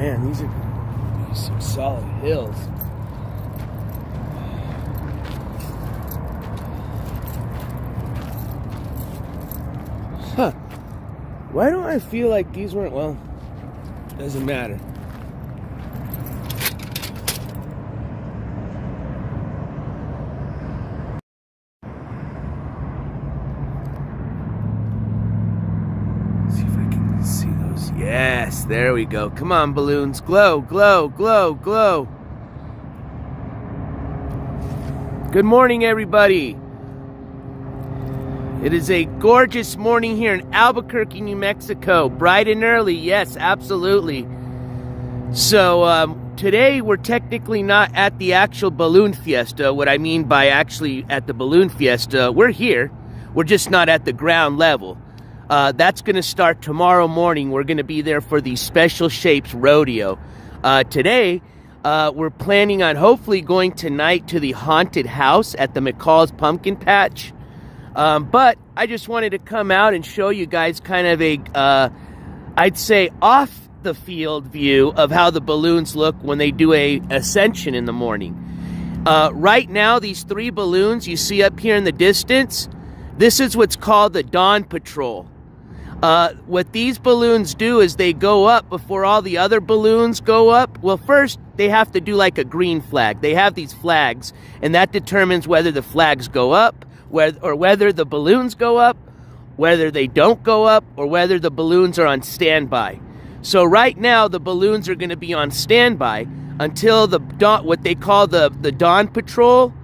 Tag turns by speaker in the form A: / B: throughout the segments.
A: man, these are some solid hills. Huh. Why don't I feel like these weren't, well, doesn't matter. See if I can see those. Yes, there we go. Come on, balloons. Glow, glow, glow, glow. Good morning, everybody. It is a gorgeous morning here in Albuquerque, New Mexico. Bright and early, yes, absolutely. So today we're technically not at the actual balloon fiesta. What I mean by actually at the balloon fiesta, we're here. We're just not at the ground level. That's going to start tomorrow morning. We're going to be there for the Special Shapes Rodeo. Today, we're planning on hopefully going tonight to the haunted house at the McCall's Pumpkin Patch. But I just wanted to come out and show you guys kind of a, I'd say off the field view of how the balloons look when they do a ascension in the morning. Right now, these 3 balloons you see up here in the distance, this is what's called the Dawn Patrol. What these balloons do is they go up before all the other balloons go up. Well, first, they have to do like a green flag. They have these flags, and that determines whether the flags go up, or whether the balloons go up, whether they don't go up, or whether the balloons are on standby. So right now, the balloons are going to be on standby until the what they call the Dawn Patrol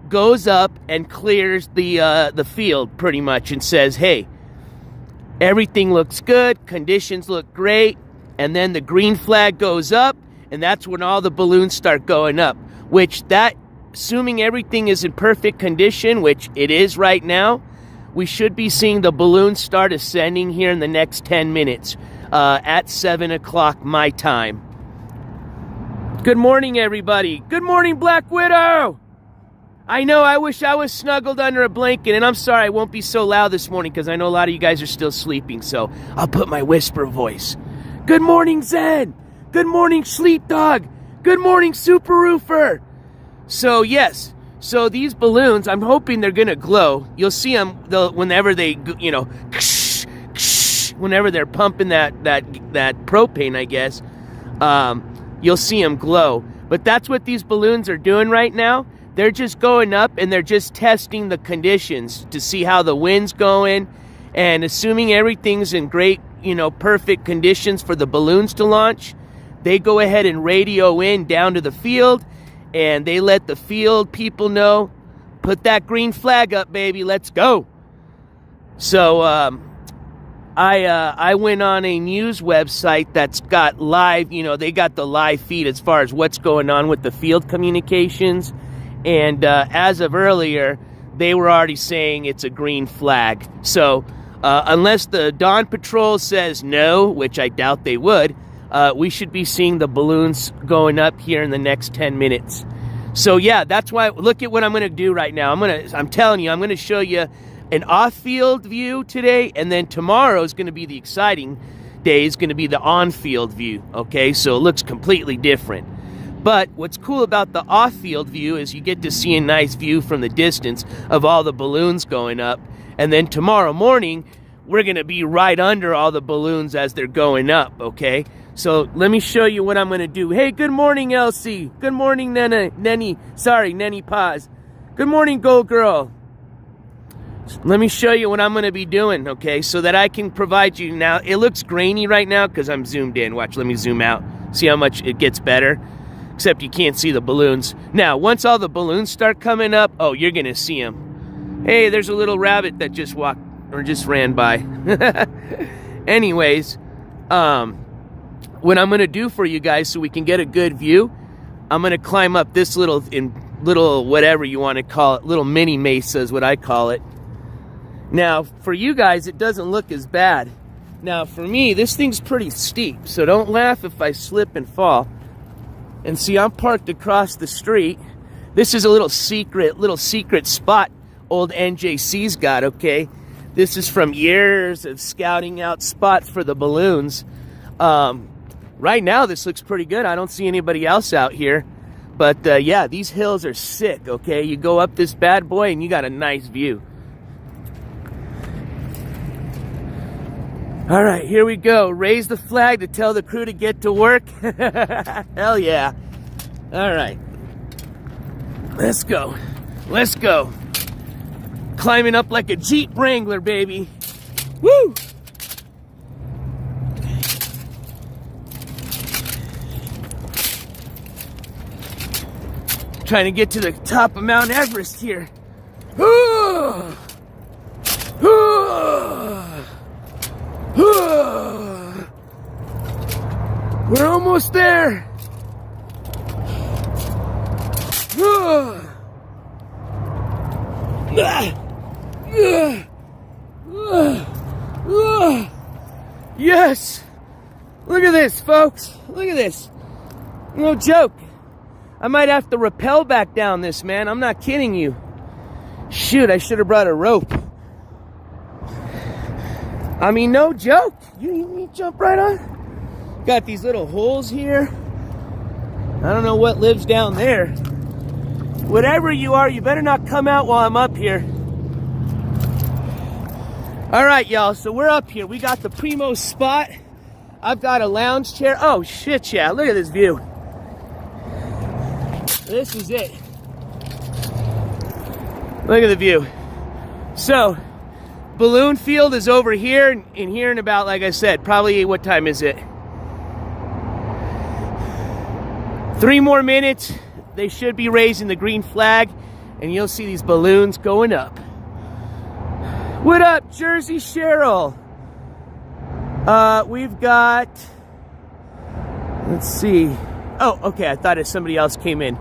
A: goes up and clears the field pretty much and says, hey, everything looks good, conditions look great, and then the green flag goes up, and that's when all the balloons start going up, which that, assuming everything is in perfect condition, which it is right now, we should be seeing the balloons start ascending here in the next 10 minutes at 7 o'clock my time. Good morning, everybody. Good morning, Black Widow. I know, I wish I was snuggled under a blanket, and I'm sorry I won't be so loud this morning because I know a lot of you guys are still sleeping, so I'll put my whisper voice. Good morning, Zen. Good morning, Sleep Dog. Good morning, Super Roofer. So, yes, so these balloons, I'm hoping they're going to glow. You'll see them whenever they, you know, whenever they're pumping that propane, I guess, you'll see them glow. But that's what these balloons are doing right now. They're just going up and they're just testing the conditions to see how the wind's going. And assuming everything's in great, you know, perfect conditions for the balloons to launch, they go ahead and radio in down to the field. And they let the field people know, put that green flag up, baby, let's go. So I went on a news website that's got live, you know, they got the live feed as far as what's going on with the field communications. And as of earlier, they were already saying it's a green flag. So unless the Dawn Patrol says no, which I doubt they would, we should be seeing the balloons going up here in the next 10 minutes. So yeah, that's why, look at what I'm going to do right now. I'm telling you, I'm going to show you an off-field view today, and then tomorrow is going to be the exciting day, is going to be the on-field view, okay? So it looks completely different. But what's cool about the off-field view is you get to see a nice view from the distance of all the balloons going up, and then tomorrow morning, we're going to be right under all the balloons as they're going up, okay? So let me show you what I'm going to do. Hey, good morning, Elsie. Good morning, Nenny. Sorry, Nenny Paz. Good morning, Gold Girl. Let me show you what I'm going to be doing, okay, so that I can provide you. Now, it looks grainy right now because I'm zoomed in. Watch, let me zoom out. See how much it gets better? Except you can't see the balloons. Now, once all the balloons start coming up, oh, you're going to see them. Hey, there's a little rabbit that just walked or just ran by. Anyways, what I'm going to do for you guys so we can get a good view, I'm going to climb up this little whatever you want to call it, little mini mesa is what I call it. Now, for you guys, it doesn't look as bad. Now, for me, this thing's pretty steep, so don't laugh if I slip and fall. And see, I'm parked across the street. This is a little secret spot old NJC's got, okay? This is from years of scouting out spots for the balloons. right now this looks pretty good. I don't see anybody else out here. But yeah, these hills are sick, okay? You go up this bad boy and you got a nice view. All right, here we go. Raise the flag to tell the crew to get to work. Hell yeah. All right. Let's go. Let's go. Climbing up like a Jeep Wrangler, baby. Woo! Trying to get to the top of Mount Everest here. We're almost there. Yes. Look at this, folks. Look at this. No joke. I might have to rappel back down this, man. I'm not kidding you. Shoot, I should have brought a rope. I mean, no joke. You jump right on. Got these little holes here. I don't know what lives down there. Whatever you are, you better not come out while I'm up here. All right, y'all, so we're up here. We got the primo spot. I've got a lounge chair. Oh, shit, yeah. Look at this view. This is it. Look at the view. So, balloon field is over here, and here in about, like I said, probably, what time is it? 3 more minutes. They should be raising the green flag, and you'll see these balloons going up. What up, Jersey Cheryl? We've got, let's see. Oh, okay, I thought somebody else came in.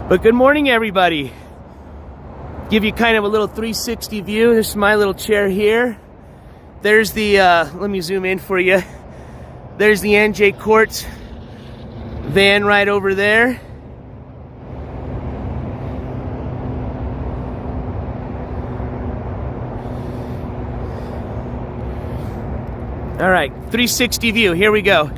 A: But good morning, everybody. Give you kind of a little 360 view. This is my little chair here. There's the, let me zoom in for you. There's the NJCourts van right over there. All right, 360 view, here we go.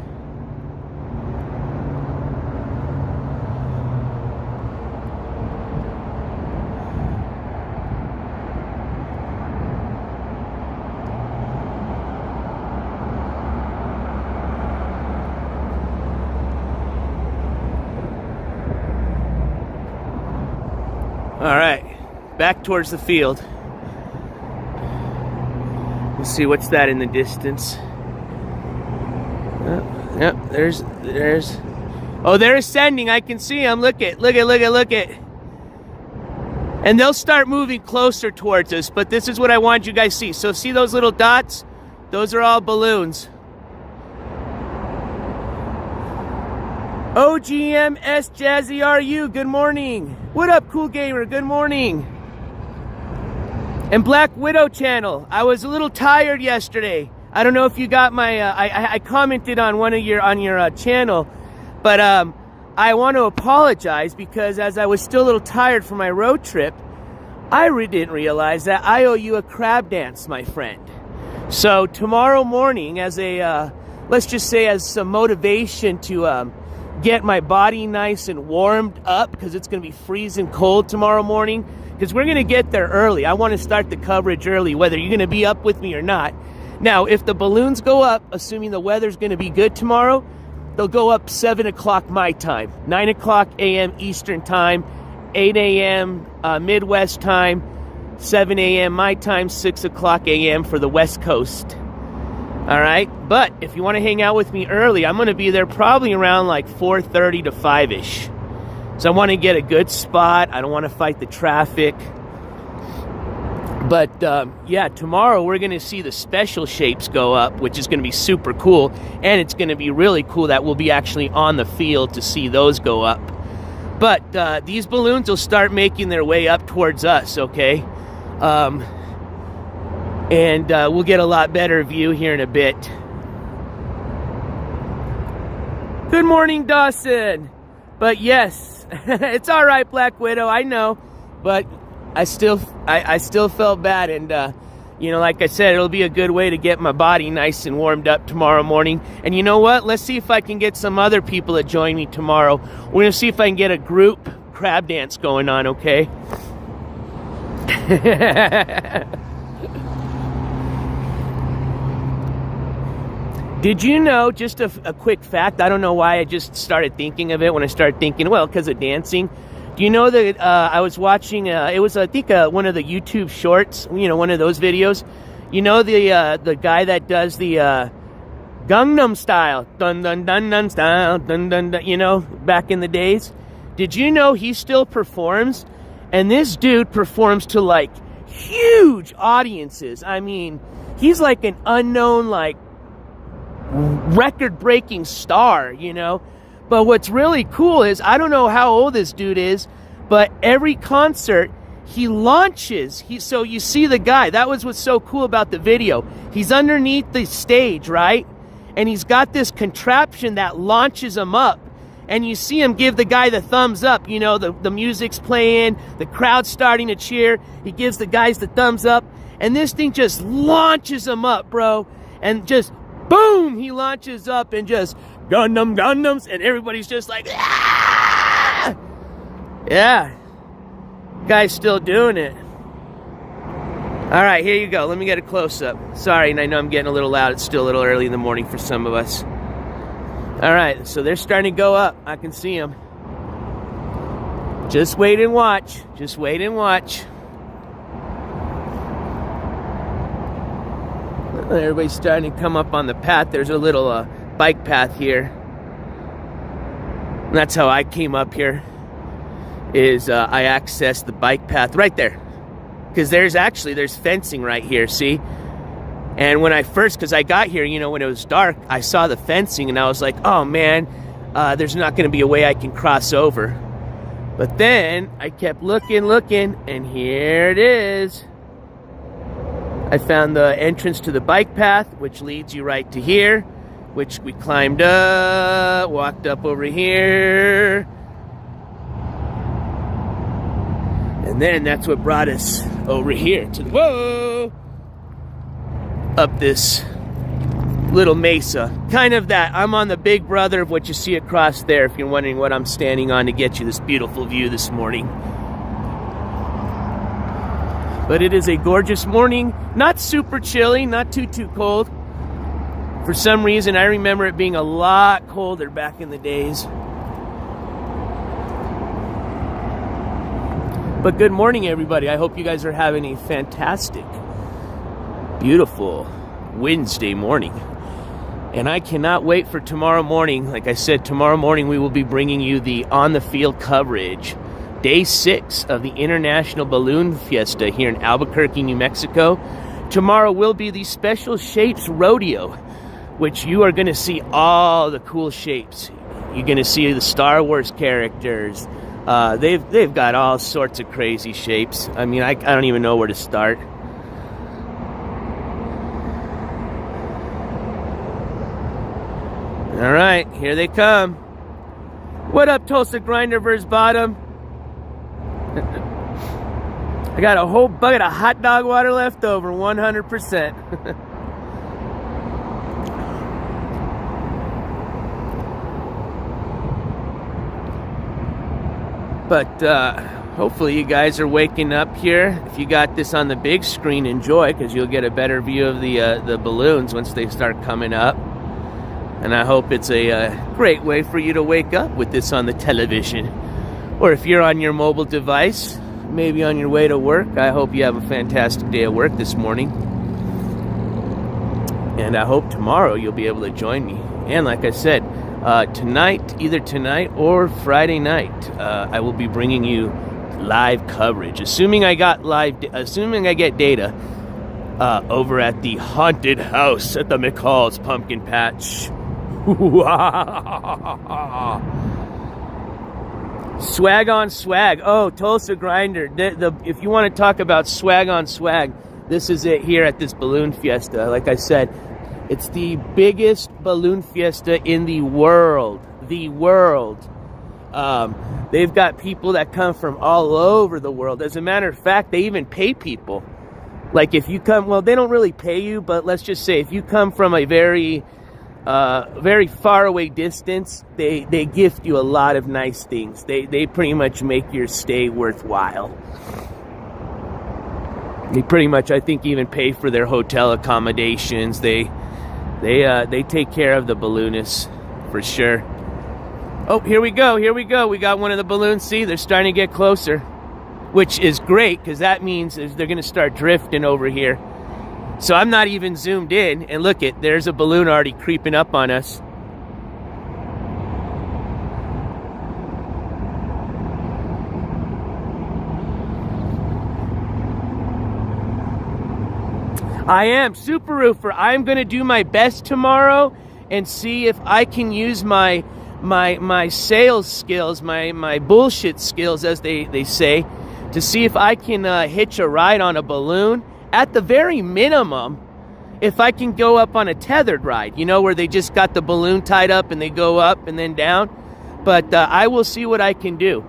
A: All right, back towards the field. Let's see, what's that in the distance? Yep, there's. Oh, they're ascending. I can see them. Look it. And they'll start moving closer towards us, but this is what I want you guys to see. So see those little dots? Those are all balloons. OGMS Jazzy RU, good morning. What up, Cool Gamer? Good morning. And Black Widow channel. I was a little tired yesterday. I don't know if you got my, I commented on one of your, channel, but I want to apologize because as I was still a little tired from my road trip, I didn't realize that I owe you a crab dance, my friend. So tomorrow morning, as a, let's just say as some motivation to get my body nice and warmed up, because it's going to be freezing cold tomorrow morning, because we're going to get there early. I want to start the coverage early, whether you're going to be up with me or not. Now, if the balloons go up, assuming the weather's going to be good tomorrow, they'll go up 7 o'clock my time, 9 o'clock a.m. Eastern time, 8 a.m. Midwest time, 7 a.m. my time, 6 o'clock a.m. for the West Coast. All right? But if you want to hang out with me early, I'm going to be there probably around like 4:30 to 5-ish. So I want to get a good spot. I don't want to fight the traffic. But, yeah, tomorrow we're going to see the special shapes go up, which is going to be super cool. And it's going to be really cool that we'll be actually on the field to see those go up. But these balloons will start making their way up towards us, okay? And we'll get a lot better view here in a bit. Good morning, Dawson. But yes, it's all right, Black Widow, I know. But I still felt bad, and You know, like I said, it'll be a good way to get my body nice and warmed up tomorrow morning. And you know what? Let's see if I can get some other people to join me tomorrow. We're going to see if I can get a group crab dance going on, okay? Did you know, just a quick fact, I don't know why I just started thinking of it when I started thinking, well, because of dancing. Do you know that I was watching, it was, I think, one of the YouTube shorts, you know, one of those videos. You know, the guy that does the Gangnam Style, dun dun dun dun style, dun dun dun, you know, back in the days? Did you know he still performs? And this dude performs to, like, huge audiences. I mean, he's like an unknown, like, record-breaking star, you know? But what's really cool is, I don't know how old this dude is, but every concert, he launches. So you see the guy. That was what's so cool about the video. He's underneath the stage, right? And he's got this contraption that launches him up. And you see him give the guy the thumbs up. You know, the music's playing, the crowd's starting to cheer. He gives the guys the thumbs up. And this thing just launches him up, bro. And just, boom, he launches up and just, Gundams. And everybody's just like, ah! Yeah. Guy's still doing it. All right, here you go. Let me get a close-up. Sorry, and I know I'm getting a little loud. It's still a little early in the morning for some of us. All right, so they're starting to go up. I can see them. Just wait and watch. Just wait and watch. Everybody's starting to come up on the path. There's a little bike path here. And that's how I came up here. I accessed the bike path right there. Because there's fencing right here, see? And when because I got here, you know, when it was dark, I saw the fencing and I was like, oh man, there's not going to be a way I can cross over. But then I kept looking, and here it is. I found the entrance to the bike path, which leads you right to here, which we climbed up, walked up over here. And then that's what brought us over here to up this little mesa. Kind of that. I'm on the big brother of what you see across there, if you're wondering what I'm standing on to get you this beautiful view this morning. But it is a gorgeous morning. Not super chilly, not too cold. For some reason, I remember it being a lot colder back in the days. But good morning, everybody. I hope you guys are having a fantastic, beautiful Wednesday morning. And I cannot wait for tomorrow morning. Like I said, tomorrow morning we will be bringing you the on-the-field coverage. Day 6 of the International Balloon Fiesta here in Albuquerque, New Mexico. Tomorrow will be the Special Shapes Rodeo, which you are going to see all the cool shapes. You're going to see the Star Wars characters. They've got all sorts of crazy shapes. I mean, I don't even know where to start. All right, here they come. What up, Tulsa Grinder vs. Bottom? I got a whole bucket of hot dog water left over, 100%. But hopefully you guys are waking up here. If you got this on the big screen, enjoy, because you'll get a better view of the balloons once they start coming up. And I hope it's a great way for you to wake up with this on the television. Or if you're on your mobile device, maybe on your way to work, I hope you have a fantastic day at work this morning. And I hope tomorrow you'll be able to join me. And like I said, either tonight or Friday night, I will be bringing you live coverage. Assuming I get data over at the haunted house at the McCall's Pumpkin Patch. Swag on swag. Oh, Tulsa Grinder. If you want to talk about swag on swag, this is it here at this balloon fiesta. Like I said, it's the biggest balloon fiesta in the world. The world. They've got people that come from all over the world. As a matter of fact, they even pay people Like if you come, well, they don't really pay you, but let's just say if you come from a very far away distance, they gift you a lot of nice things. They pretty much make your stay worthwhile. They pretty much, I think, even pay for their hotel accommodations. They take care of the balloonists for sure. Oh, here we go. We got one of the balloons. See, they're starting to get closer, which is great because that means they're going to start drifting over here. So I'm not even zoomed in, and look it, there's a balloon already creeping up on us. I am Super Roofer. I'm going to do my best tomorrow and see if I can use my sales skills, my bullshit skills, as they say, to see if I can hitch a ride on a balloon. At the very minimum, if I can go up on a tethered ride, you know, where they just got the balloon tied up and they go up and then down. But I will see what I can do.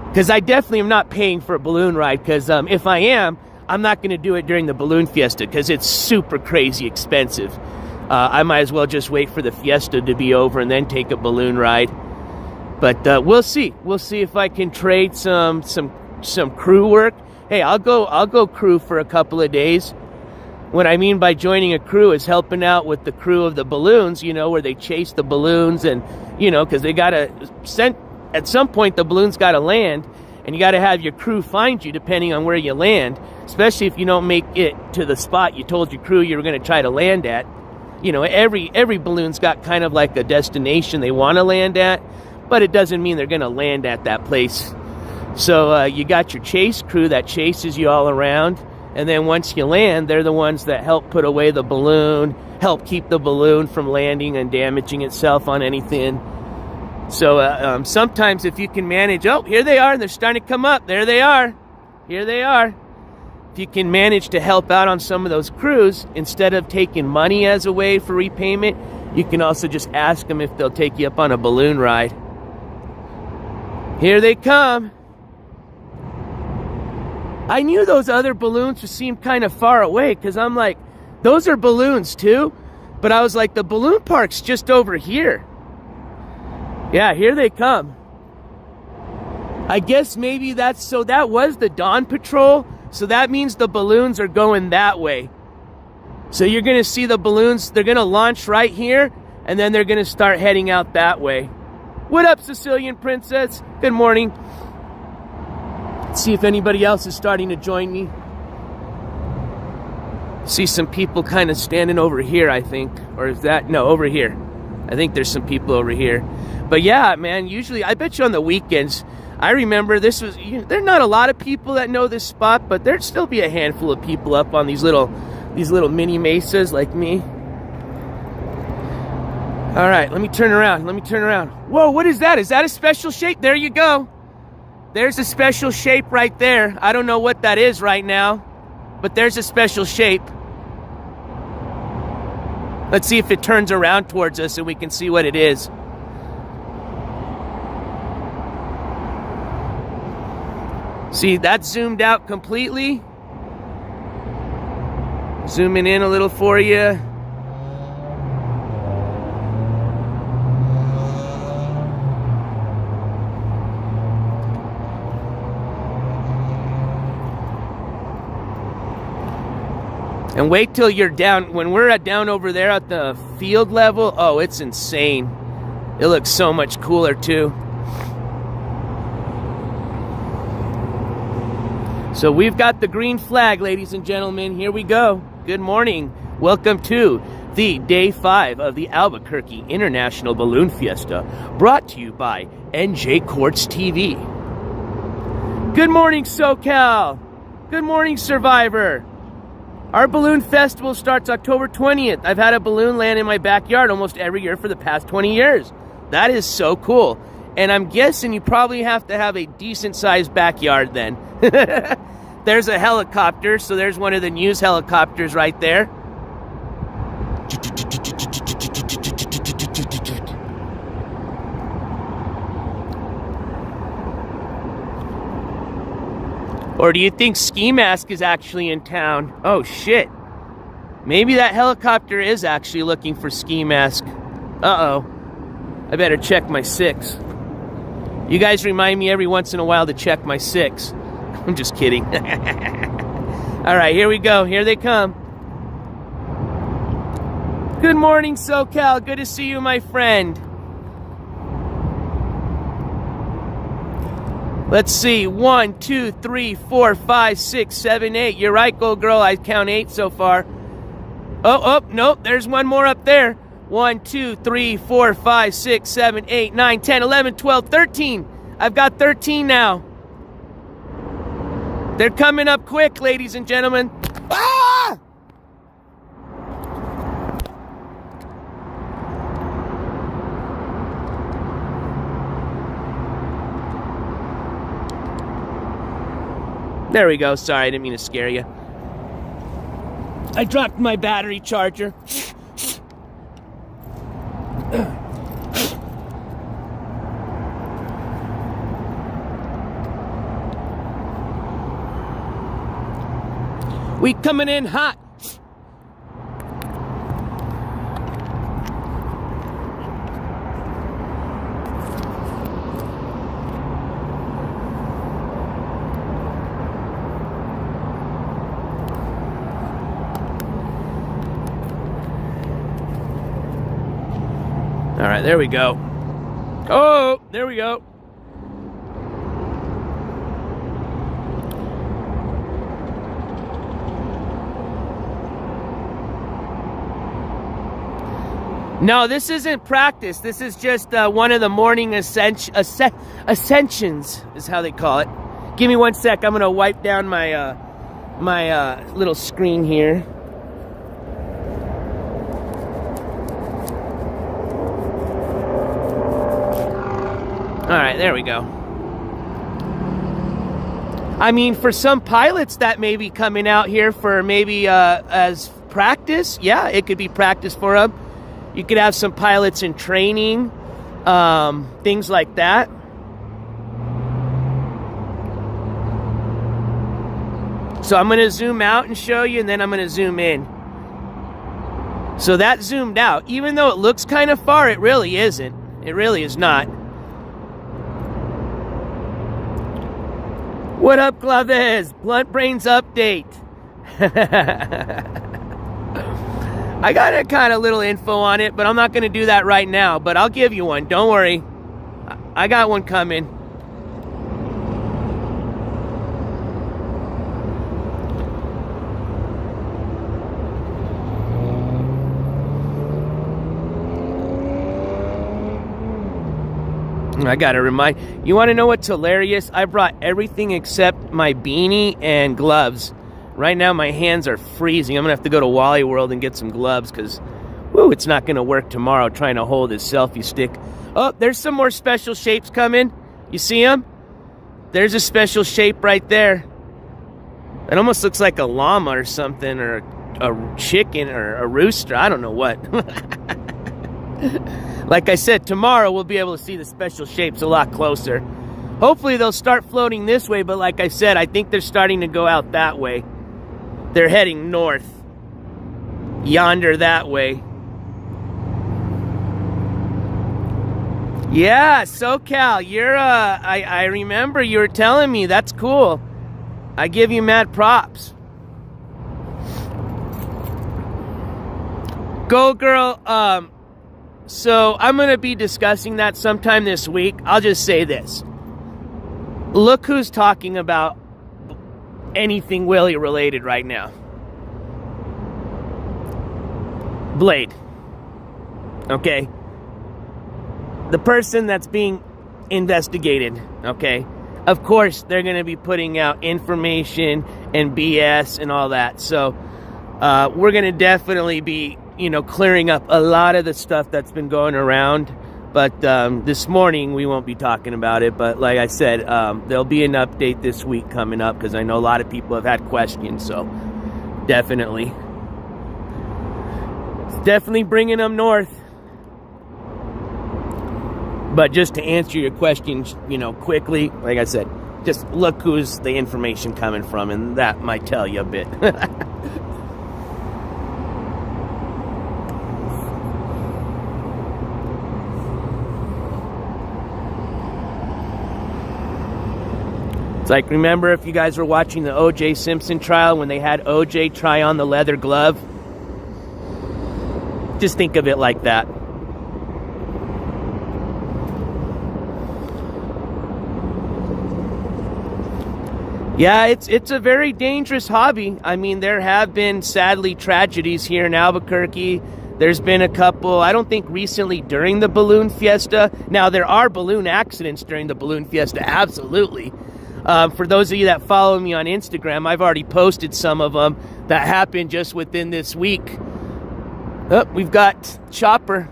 A: Because I definitely am not paying for a balloon ride. Because if I am, I'm not going to do it during the balloon fiesta because it's super crazy expensive. I might as well just wait for the fiesta to be over and then take a balloon ride. But we'll see. We'll see if I can trade some crew work. Hey, I'll go crew for a couple of days. What I mean by joining a crew is helping out with the crew of the balloons, you know, where they chase the balloons and, you know, because they got to send, at some point the balloons got to land, and you got to have your crew find you depending on where you land, especially if you don't make it to the spot you told your crew you were going to try to land at. You know, every balloon's got kind of like a destination they want to land at, but it doesn't mean they're going to land at that place. So you got your chase crew that chases you all around, and then once you land, they're the ones that help put away the balloon, help keep the balloon from landing and damaging itself on anything. So sometimes if you can manage, oh, here they are, and they're starting to come up. There they are. Here they are. If you can manage to help out on some of those crews, instead of taking money as a way for repayment, you can also just ask them if they'll take you up on a balloon ride. Here they come. I knew those other balloons seemed kind of far away because I'm like, those are balloons too? But I was like, the balloon park's just over here. Yeah, here they come. I guess maybe that's, so that was the dawn patrol. So that means the balloons are going that way. So you're going to see the balloons, they're going to launch right here, and then they're going to start heading out that way. What up, Sicilian Princess? Good morning. Let's see if anybody else is starting to join me. See some people kind of standing over here, I think. Or is that, no, over here. I think there's some people over here. But yeah, man, usually, I bet you on the weekends, I remember this was, you know, there are not a lot of people that know this spot, but there'd still be a handful of people up on these little mini mesas like me. All right, let me turn around. Whoa, what is that? Is that a special shape? There you go. There's a special shape right there. I don't know what that is right now, but there's a special shape. Let's see if it turns around towards us and we can see what it is. See, that's zoomed out completely. Zooming in a little for you. And wait till you're down. When we're down over there at the field level, oh, it's insane. It looks so much cooler too. So we've got the green flag, ladies and gentlemen. Here we go. Good morning. Welcome to the Day 5 of the Albuquerque International Balloon Fiesta, brought to you by NJCourts TV. Good morning, SoCal. Good morning, Survivor. Our balloon festival starts October 20th. I've had a balloon land in my backyard almost every year for the past 20 years. That is so cool. And I'm guessing you probably have to have a decent-sized backyard then. There's a helicopter, so there's one of the news helicopters right there. Or do you think Ski Mask is actually in town? Oh, shit. Maybe that helicopter is actually looking for Ski Mask. Uh-oh. I better check my 6. You guys remind me every once in a while to check my 6. I'm just kidding. All right, here we go. Here they come. Good morning, SoCal. Good to see you, my friend. Let's see. 1, 2, 3, 4, 5, 6, 7, 8. You're right, Gold Girl. I count 8 so far. Oh, nope. There's one more up there. 1, 2, 3, 4, 5, 6, 7, 8, 9, 10, 11, 12, 13. I've got 13 now. They're coming up quick, ladies and gentlemen. Ah! There we go. Sorry, I didn't mean to scare you. I dropped my battery charger. We coming in hot. All right, there we go. Oh, there we go. No, this isn't practice. This is just one of the morning ascensions, is how they call it. Give me 1 sec. I'm going to wipe down my little screen here. All right, there we go. I mean, for some pilots that may be coming out here for maybe as practice, yeah, it could be practice for them. You could have some pilots in training, things like that. So I'm going to zoom out and show you, and then I'm going to zoom in. So that zoomed out. Even though it looks kind of far, it really isn't. It really is not. What up, Glaves? Blunt Brains update. I got a kind of little info on it, but I'm not going to do that right now. But I'll give you one. Don't worry. I got one coming. I got to remind you. Want to know what's hilarious? I brought everything except my beanie and gloves. Right now, my hands are freezing. I'm going to have to go to Wally World and get some gloves because, whoo, it's not going to work tomorrow trying to hold this selfie stick. Oh, there's some more special shapes coming. You see them? There's a special shape right there. It almost looks like a llama or something, or a chicken or a rooster. I don't know what. Like I said, tomorrow we'll be able to see the special shapes a lot closer. Hopefully they'll start floating this way, but like I said, I think they're starting to go out that way. They're heading north. Yonder that way. Yeah, SoCal, you're, I remember you were telling me. That's cool. I give you mad props. Go, girl. So I'm going to be discussing that sometime this week. I'll just say this. Look who's talking about anything Willie related right now. Blade. Okay? The person that's being investigated. Okay? Of course, they're going to be putting out information and BS and all that. So, we're going to definitely be, clearing up a lot of the stuff that's been going around. But this morning, we won't be talking about it. But like I said, there'll be an update this week coming up because I know a lot of people have had questions. So definitely. It's definitely bringing them north. But just to answer your questions, quickly, like I said, Just look who's the information coming from, and that might tell you a bit. It's like, remember if you guys were watching the O.J. Simpson trial when they had O.J. try on the leather glove? Just think of it like that. Yeah, it's a very dangerous hobby. I mean, there have been, sadly, tragedies here in Albuquerque. There's been a couple, I don't think recently during the balloon fiesta. Now, there are balloon accidents during the balloon fiesta, absolutely. For those of you that follow me on Instagram, I've already posted some of them that happened just within this week. Oh, we've got Chopper.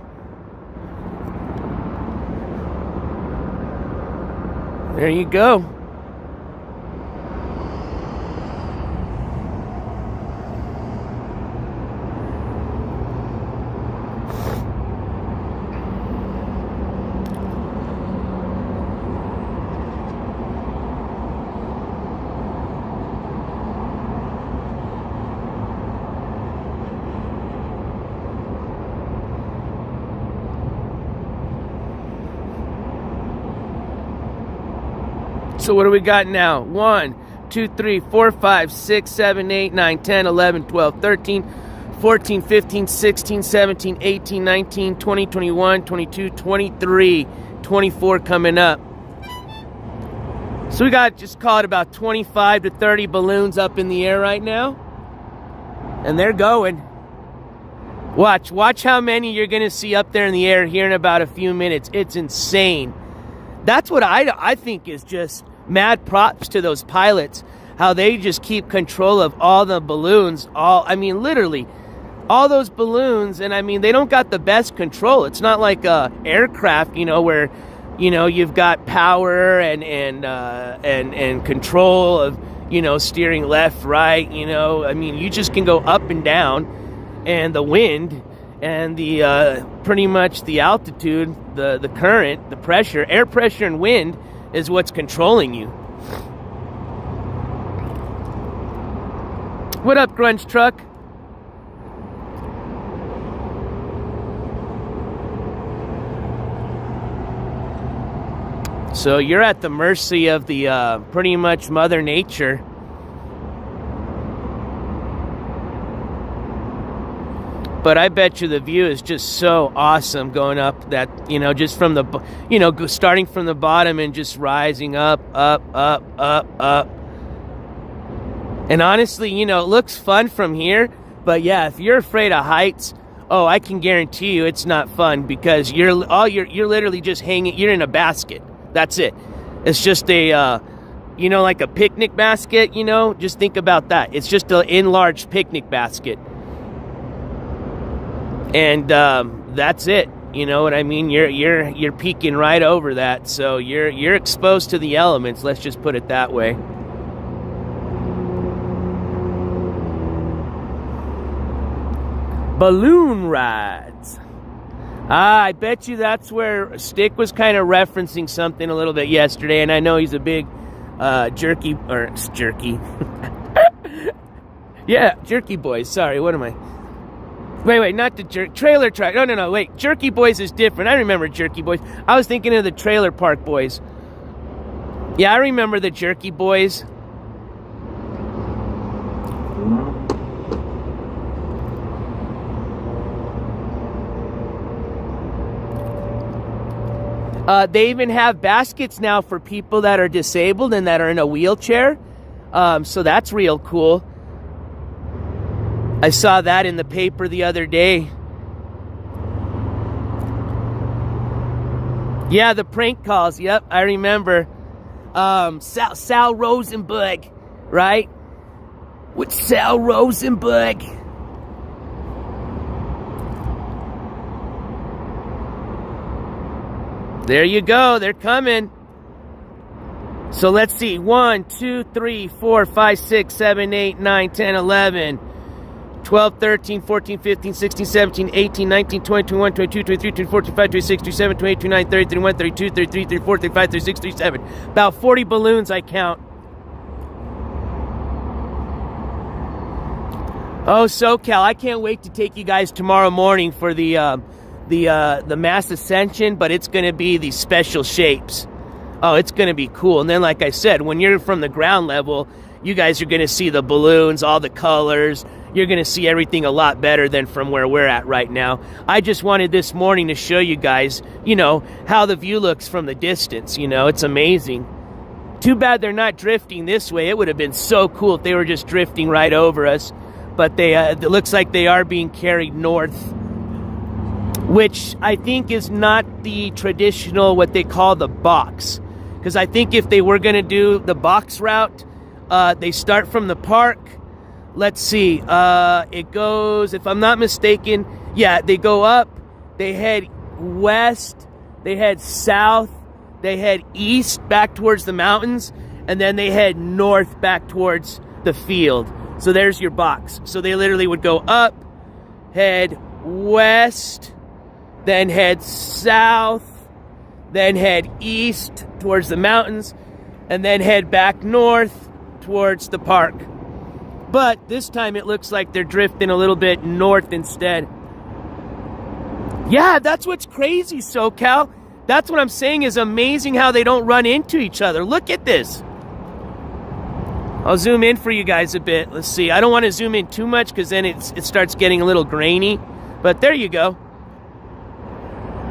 A: There you go. So what do we got now? 1, 2, 3, 4, 5, 6, 7, 8, 9, 10, 11, 12, 13, 14, 15, 16, 17, 18, 19, 20, 21, 22, 23, 24 coming up. So we got, just call it about 25 to 30 balloons up in the air right now. And they're going. Watch how many you're going to see up there in the air here in about a few minutes. It's insane. That's what I think is just mad props to those pilots, how they just keep control of all the balloons, I mean, literally, all those balloons, and I mean, they don't got the best control. It's not like a aircraft, where, you've got power and control of, steering left, right, I mean, you just can go up and down, and the wind and the pretty much the altitude, the current, the pressure, air pressure and wind is what's controlling you. What up, Grunge Truck? So you're at the mercy of the pretty much Mother Nature. But I bet you the view is just so awesome going up that, just from the, starting from the bottom and just rising up, up, up, up, up. And honestly, it looks fun from here. But yeah, if you're afraid of heights, I can guarantee you it's not fun, because you're literally just hanging, you're in a basket. That's it. It's just a, like a picnic basket, just think about that. It's just an enlarged picnic basket. And that's it. You know what I mean? You're peeking right over that, so you're exposed to the elements. Let's just put it that way. Balloon rides. I bet you that's where Stick was kind of referencing something a little bit yesterday, and I know he's a big jerky. Yeah, Jerky Boys. Sorry, what am I? Wait, not the Trailer Track. No, wait. Jerky Boys is different. I remember Jerky Boys. I was thinking of the Trailer Park Boys. Yeah, I remember the Jerky Boys. They even have baskets now for people that are disabled and that are in a wheelchair. So that's real cool. I saw that in the paper the other day. Yeah, the prank calls. Yep, I remember. Sal Rosenberg, right? With Sal Rosenberg. There you go. They're coming. So let's see. 1, 2, 3, 4, 5, 6, 7, 8, 9, 10, 11, 12, 13, 14, 15, 16, 17, 18, 19, 20, 21, 22, 23, 24, 25, 26, 27, 28, 29, 30, 31, 32, 33, 34, 35, 36, 37. About 40 balloons I count. Oh, SoCal, I can't wait to take you guys tomorrow morning for the mass ascension, but it's going to be these special shapes. Oh, it's going to be cool. And then, like I said, when you're from the ground level, you guys are going to see the balloons, all the colors. You're going to see everything a lot better than from where we're at right now. I just wanted this morning to show you guys, you know, how the view looks from the distance. You know, it's amazing. Too bad they're not drifting this way. It would have been so cool if they were just drifting right over us. But they, it looks like they are being carried north, which I think is not the traditional, what they call the box. Because I think if they were going to do the box route, they start from the park. Let's see. It goes, if I'm not mistaken, yeah, they go up, they head west, they head south, they head east back towards the mountains, and then they head north back towards the field. So there's your box. So they literally would go up, head west, then head south, then head east towards the mountains, and then head back north towards the park. But this time it looks like they're drifting a little bit north instead. Yeah, that's what's crazy, SoCal. That's what I'm saying is amazing how they don't run into each other. Look at this. I'll zoom in for you guys a bit. Let's see. I don't want to zoom in too much because then it starts getting a little grainy. But there you go.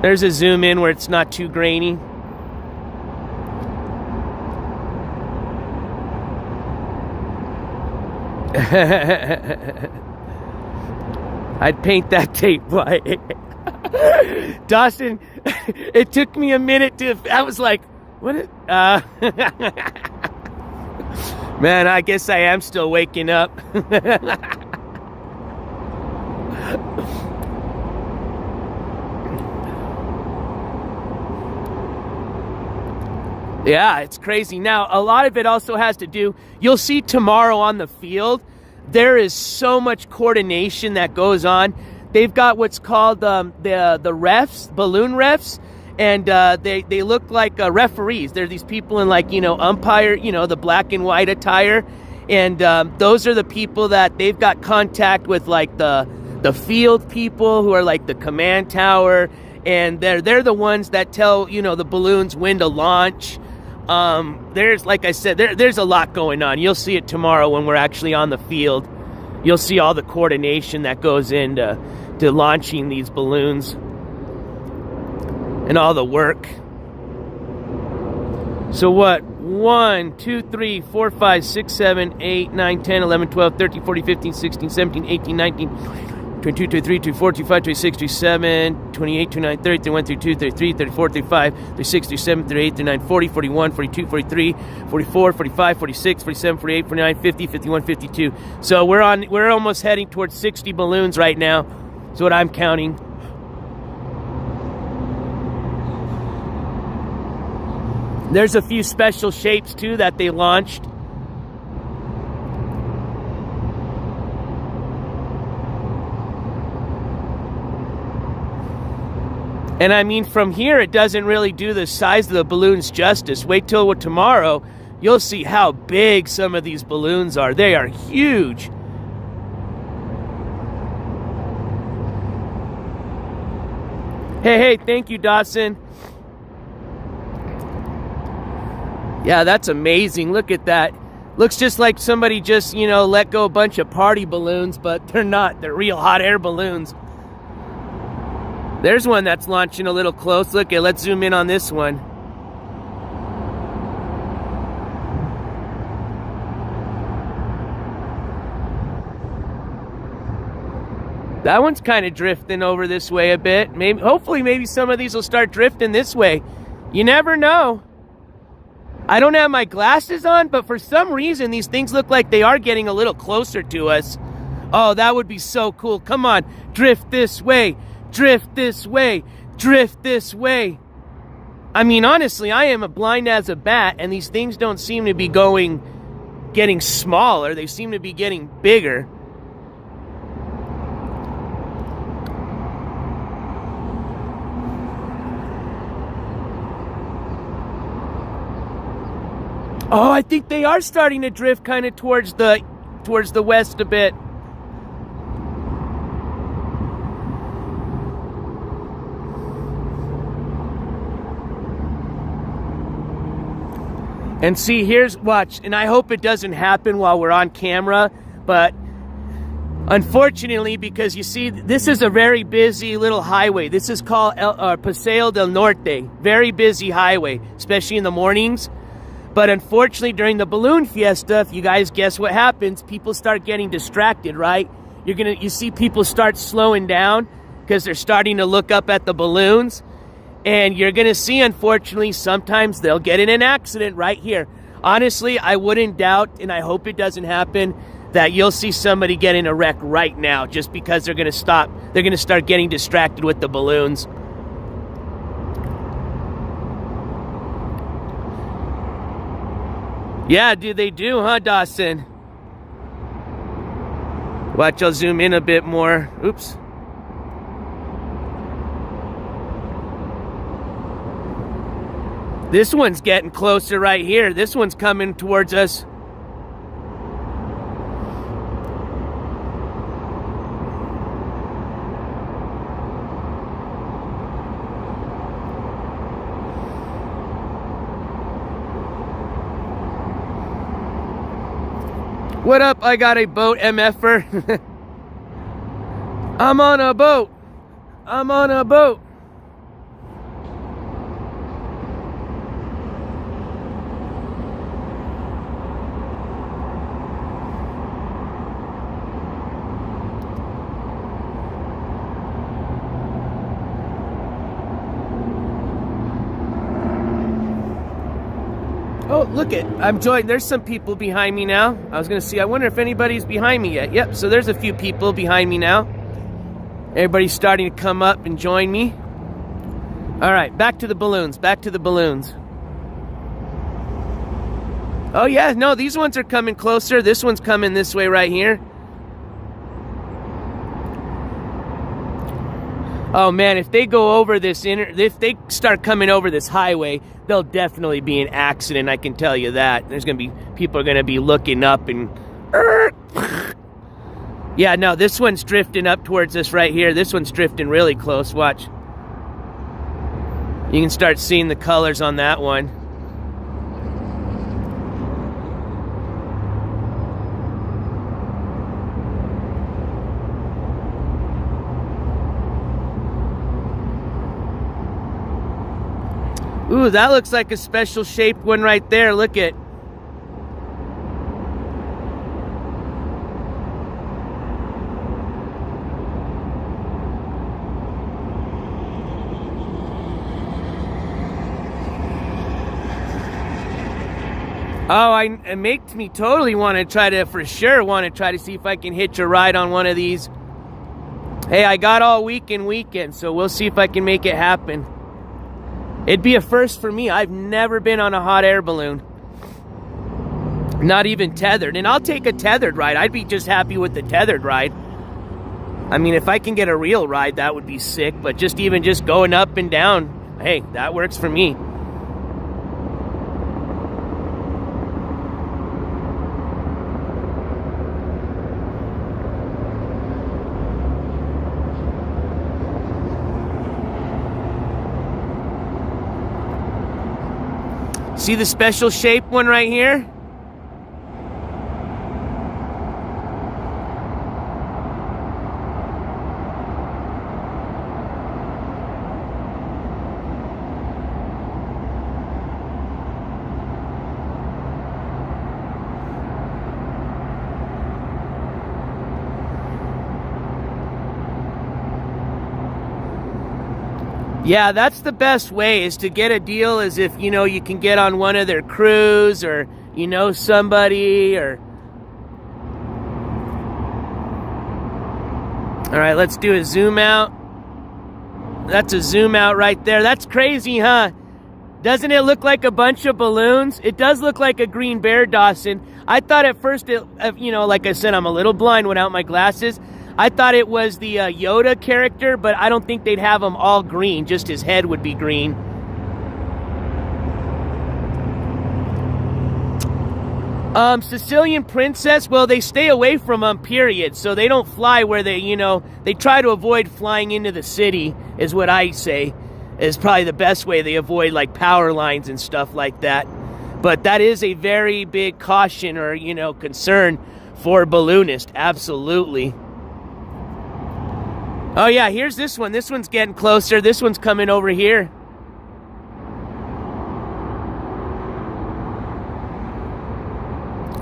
A: There's a zoom in where it's not too grainy. I'd paint that tape white. Dawson, it took me a minute to... I was like, what? Man, I guess I am still waking up. Yeah, it's crazy. Now, a lot of it also has to do, you'll see tomorrow on the field, there is so much coordination that goes on. They've got what's called the refs, balloon refs, and they look like referees. They're these people in, like, you know, umpire, you know, the black and white attire. And those are the people that they've got contact with, like the field people who are like the command tower. And they're the ones that tell, you know, the balloons when to launch. There's, like I said, there's a lot going on. You'll see it tomorrow when we're actually on the field. You'll see all the coordination that goes into launching these balloons. And all the work. So what? 1, 2, 3, 4, 5, 6, 7, 8, 9, 10, 11, 12, 13, 14, 15, 16, 17, 18, 19, 22, 23, 24, 25, 26, 27, 28, 29, 30, 31, 32, 33, 34, 35, 36, 37, 38, 39, 40, 41, 42, 43, 44, 45, 46, 47, 48, 49, 50, 51, 52. So we're almost heading towards 60 balloons right now. That's what I'm counting. There's a few special shapes, too, that they launched. And I mean, from here, it doesn't really do the size of the balloons justice. Wait till tomorrow, you'll see how big some of these balloons are. They are huge. Hey, thank you, Dawson. Yeah, that's amazing. Look at that. Looks just like somebody just, you know, let go a bunch of party balloons, but they're not. They're real hot air balloons. There's one that's launching a little close. Look, let's zoom in on this one. That one's kind of drifting over this way a bit. Hopefully, maybe some of these will start drifting this way. You never know. I don't have my glasses on, but for some reason, these things look like they are getting a little closer to us. Oh, that would be so cool. Come on, drift this way, drift this way, drift this way. I mean, honestly, I am blind as a bat, and these things don't seem to be getting smaller. They seem to be getting bigger. Oh, I think they are starting to drift kind of towards the west a bit. And see, watch, and I hope it doesn't happen while we're on camera, but unfortunately, because you see, this is a very busy little highway. This is called Paseo del Norte, very busy highway, especially in the mornings. But unfortunately, during the balloon fiesta, if you guys guess what happens, people start getting distracted, right? You see people start slowing down because they're starting to look up at the balloons. And you're going to see, unfortunately, sometimes they'll get in an accident right here. Honestly, I wouldn't doubt, and I hope it doesn't happen, that you'll see somebody get in a wreck right now just because they're going to stop. They're going to start getting distracted with the balloons. Yeah, they do, huh, Dawson? Watch, I'll zoom in a bit more. Oops. This one's getting closer right here. This one's coming towards us. What up? I got a boat, MFer. I'm on a boat. I'm on a boat. Oh, look it. I'm joined. There's some people behind me now. I was going to see. I wonder if anybody's behind me yet. Yep, so there's a few people behind me now. Everybody's starting to come up and join me. All right, back to the balloons. Back to the balloons. Oh, yeah. No, these ones are coming closer. This one's coming this way right here. Oh, man, if they go over this if they start coming over this highway, there'll definitely be an accident, I can tell you that. There's going to be, people are going to be looking up and... Yeah, no, this one's drifting up towards us right here. This one's drifting really close, watch. You can start seeing the colors on that one. Ooh, that looks like a special shaped one right there. Look at. Oh, it makes me totally want to try to, for sure, want to try to see if I can hitch a ride on one of these. Hey, I got all weekend, so we'll see if I can make it happen. It'd be a first for me. I've never been on a hot air balloon. Not even tethered. And I'll take a tethered ride. I'd be just happy with the tethered ride. I mean, if I can get a real ride, that would be sick. But just going up and down, hey, that works for me. See the special shape one right here? Yeah, that's the best way, is to get a deal as if, you know, you can get on one of their crews, or you know somebody, or... All right, let's do a zoom out. That's a zoom out right there. That's crazy, huh? Doesn't it look like a bunch of balloons? It does look like a green bear, Dawson. I thought at first, you know, like I said, I'm a little blind without my glasses. I thought it was the Yoda character, but I don't think they'd have him all green. Just his head would be green. Sicilian princess, well, they stay away from them, period. So they don't fly where they try to avoid flying into the city, is what I say. Is probably the best way. They avoid like power lines and stuff like that. But that is a very big caution or, concern for balloonists. Absolutely. Oh, yeah, here's this one. This one's getting closer. This one's coming over here.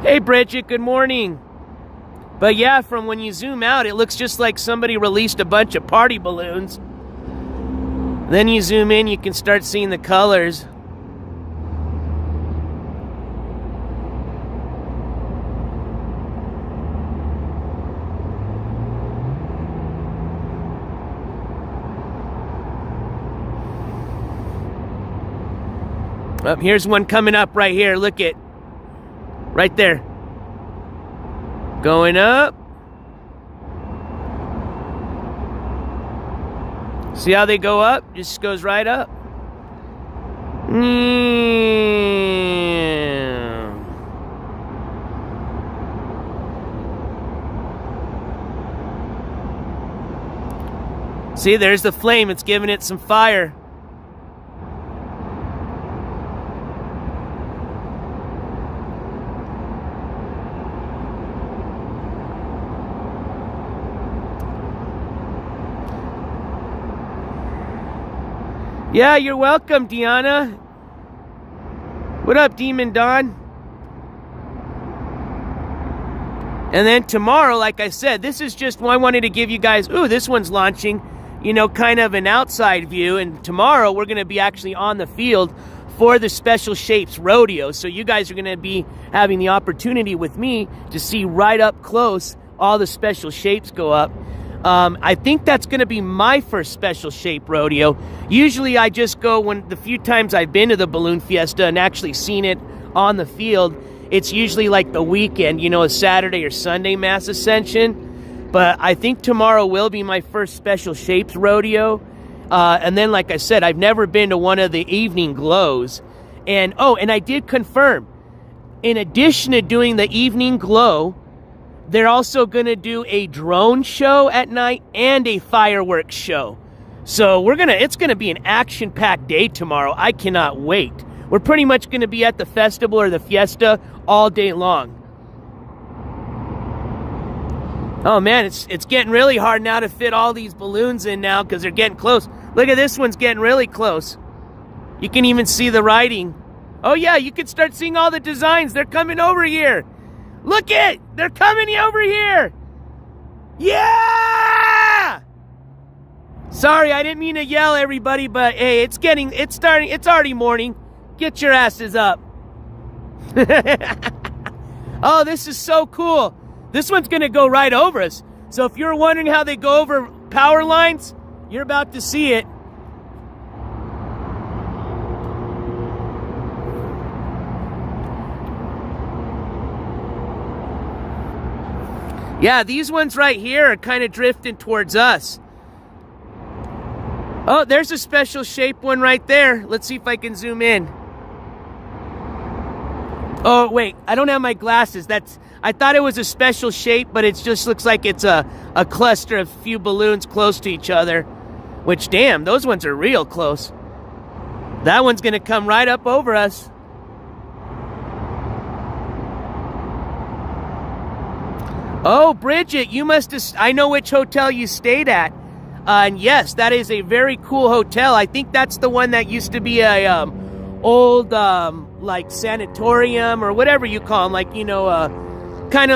A: Hey, Bridget, good morning. But yeah, from when you zoom out, it looks just like somebody released a bunch of party balloons. Then you zoom in, you can start seeing the colors. Oh, here's one coming up right here. Look it. Right there. Going up. See how they go up? Just goes right up. See, there's the flame. It's giving it some fire. Yeah, you're welcome, Deanna. What up, Demon Don? And then tomorrow, like I said, this is just one I wanted to give you guys. Ooh, this one's launching, kind of an outside view. And tomorrow, we're going to be actually on the field for the Special Shapes Rodeo. So you guys are going to be having the opportunity with me to see right up close all the special shapes go up. I think that's going to be my first Special Shape Rodeo. Usually I just go when the few times I've been to the Balloon Fiesta and actually seen it on the field, it's usually like the weekend, a Saturday or Sunday mass ascension. But I think tomorrow will be my first Special Shapes Rodeo. And then, like I said, I've never been to one of the evening glows. And I did confirm, in addition to doing the evening glow, they're also going to do a drone show at night and a fireworks show. So it's going to be an action-packed day tomorrow. I cannot wait. We're pretty much going to be at the festival or the fiesta all day long. Oh man, it's getting really hard now to fit all these balloons in now because they're getting close. Look at this one's getting really close. You can even see the writing. Oh yeah, you can start seeing all the designs. They're coming over here. Look it! They're coming over here! Yeah! Sorry, I didn't mean to yell, everybody, but hey, it's already morning. Get your asses up. Oh, this is so cool. This one's gonna go right over us. So if you're wondering how they go over power lines, you're about to see it. Yeah, these ones right here are kind of drifting towards us. Oh, there's a special shape one right there. Let's see if I can zoom in. Oh, wait, I don't have my glasses. I thought it was a special shape, but it just looks like it's a cluster of few balloons close to each other. Which, damn, those ones are real close. That one's going to come right up over us. Oh, Bridget, you must have... I know which hotel you stayed at. And yes, that is a very cool hotel. I think that's the one that used to be a old, like, sanatorium or whatever you call them. Like, kind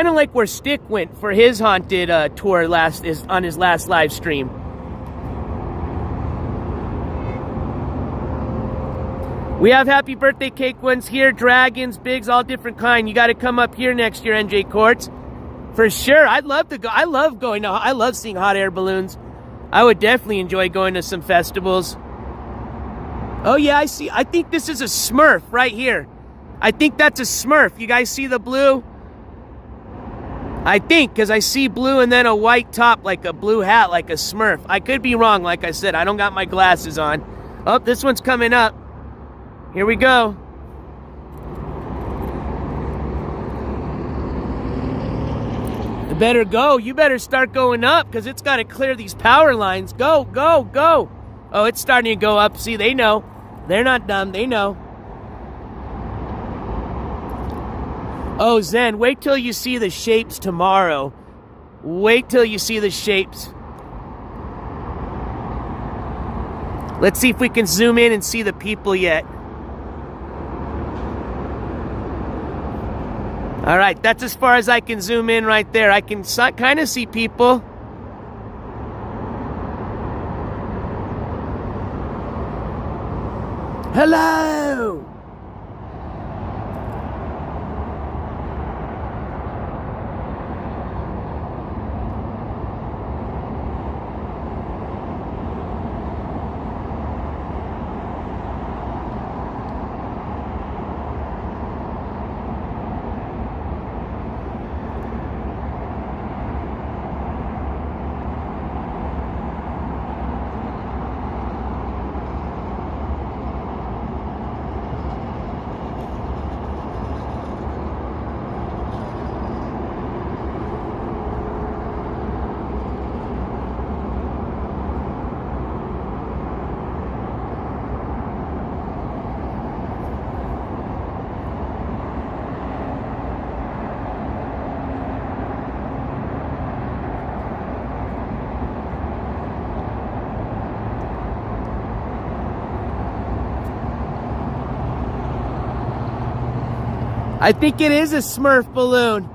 A: of like where Stick went for his haunted tour on his last live stream. We have happy birthday cake ones here, dragons, bigs, all different kind. You got to come up here next year, NJCourts. For sure. I'd love to go. I love seeing hot air balloons. I would definitely enjoy going to some festivals. Oh yeah, I see. I think this is a Smurf right here. I think that's a Smurf. You guys see the blue? I think, because I see blue and then a white top, like a blue hat, like a Smurf. I could be wrong, like I said. I don't got my glasses on. Oh, this one's coming up. Here we go. better go. You better start going up because it's got to clear these power lines. Go, go, go. Oh, it's starting to go up. See, they know. They're not dumb. They know. Oh, Zen, wait till you see the shapes tomorrow. Wait till you see the shapes. Let's see if we can zoom in and see the people yet. All right, that's as far as I can zoom in right there. I can kind of see people. Hello! I think it is a Smurf balloon.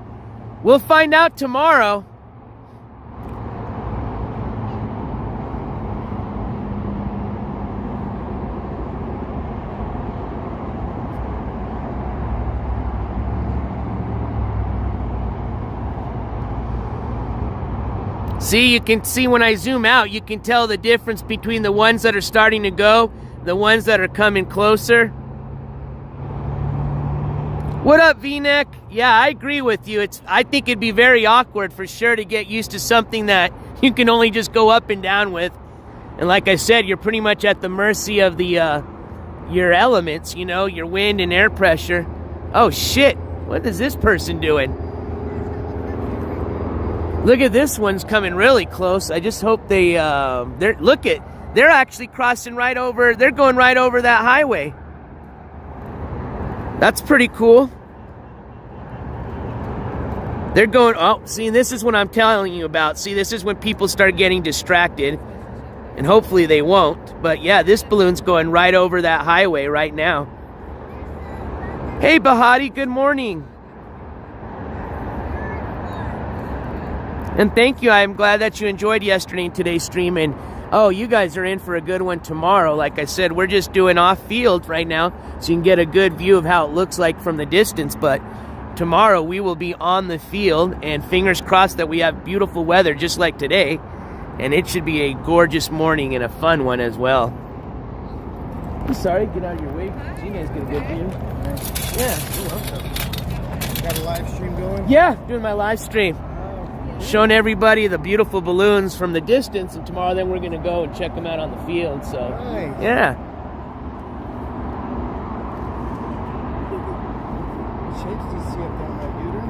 A: We'll find out tomorrow. See, you can see when I zoom out, you can tell the difference between the ones that are starting to go, the ones that are coming closer. What up, V-neck? Yeah, I agree with you. I think it'd be very awkward for sure to get used to something that you can only just go up and down with. And like I said, you're pretty much at the mercy of the your elements, you know, your wind and air pressure. Oh shit, what is this person doing? Look at this one's coming really close. I just hope they're actually crossing right over, they're going right over that highway. That's pretty cool. They're going, oh, see, this is what I'm telling you about. See, this is when people start getting distracted. And hopefully they won't. But yeah, this balloon's going right over that highway right now. Hey, Bahati, good morning. And thank you. I'm glad that you enjoyed yesterday and today's stream. And oh, you guys are in for a good one tomorrow. Like I said, we're just doing off-field right now, so you can get a good view of how it looks like from the distance. But tomorrow we will be on the field, and fingers crossed that we have beautiful weather just like today. And it should be a gorgeous morning and a fun one as well. I'm sorry, get out of your way. So you guys get a good view. Yeah, you're welcome.
B: Got a live stream going?
A: Yeah, doing my live stream. Showing everybody the beautiful balloons from the distance, and tomorrow then we're going to go and check them out on the field. So,
B: nice.
A: Yeah.
B: What shapes do you see up there on that Buter?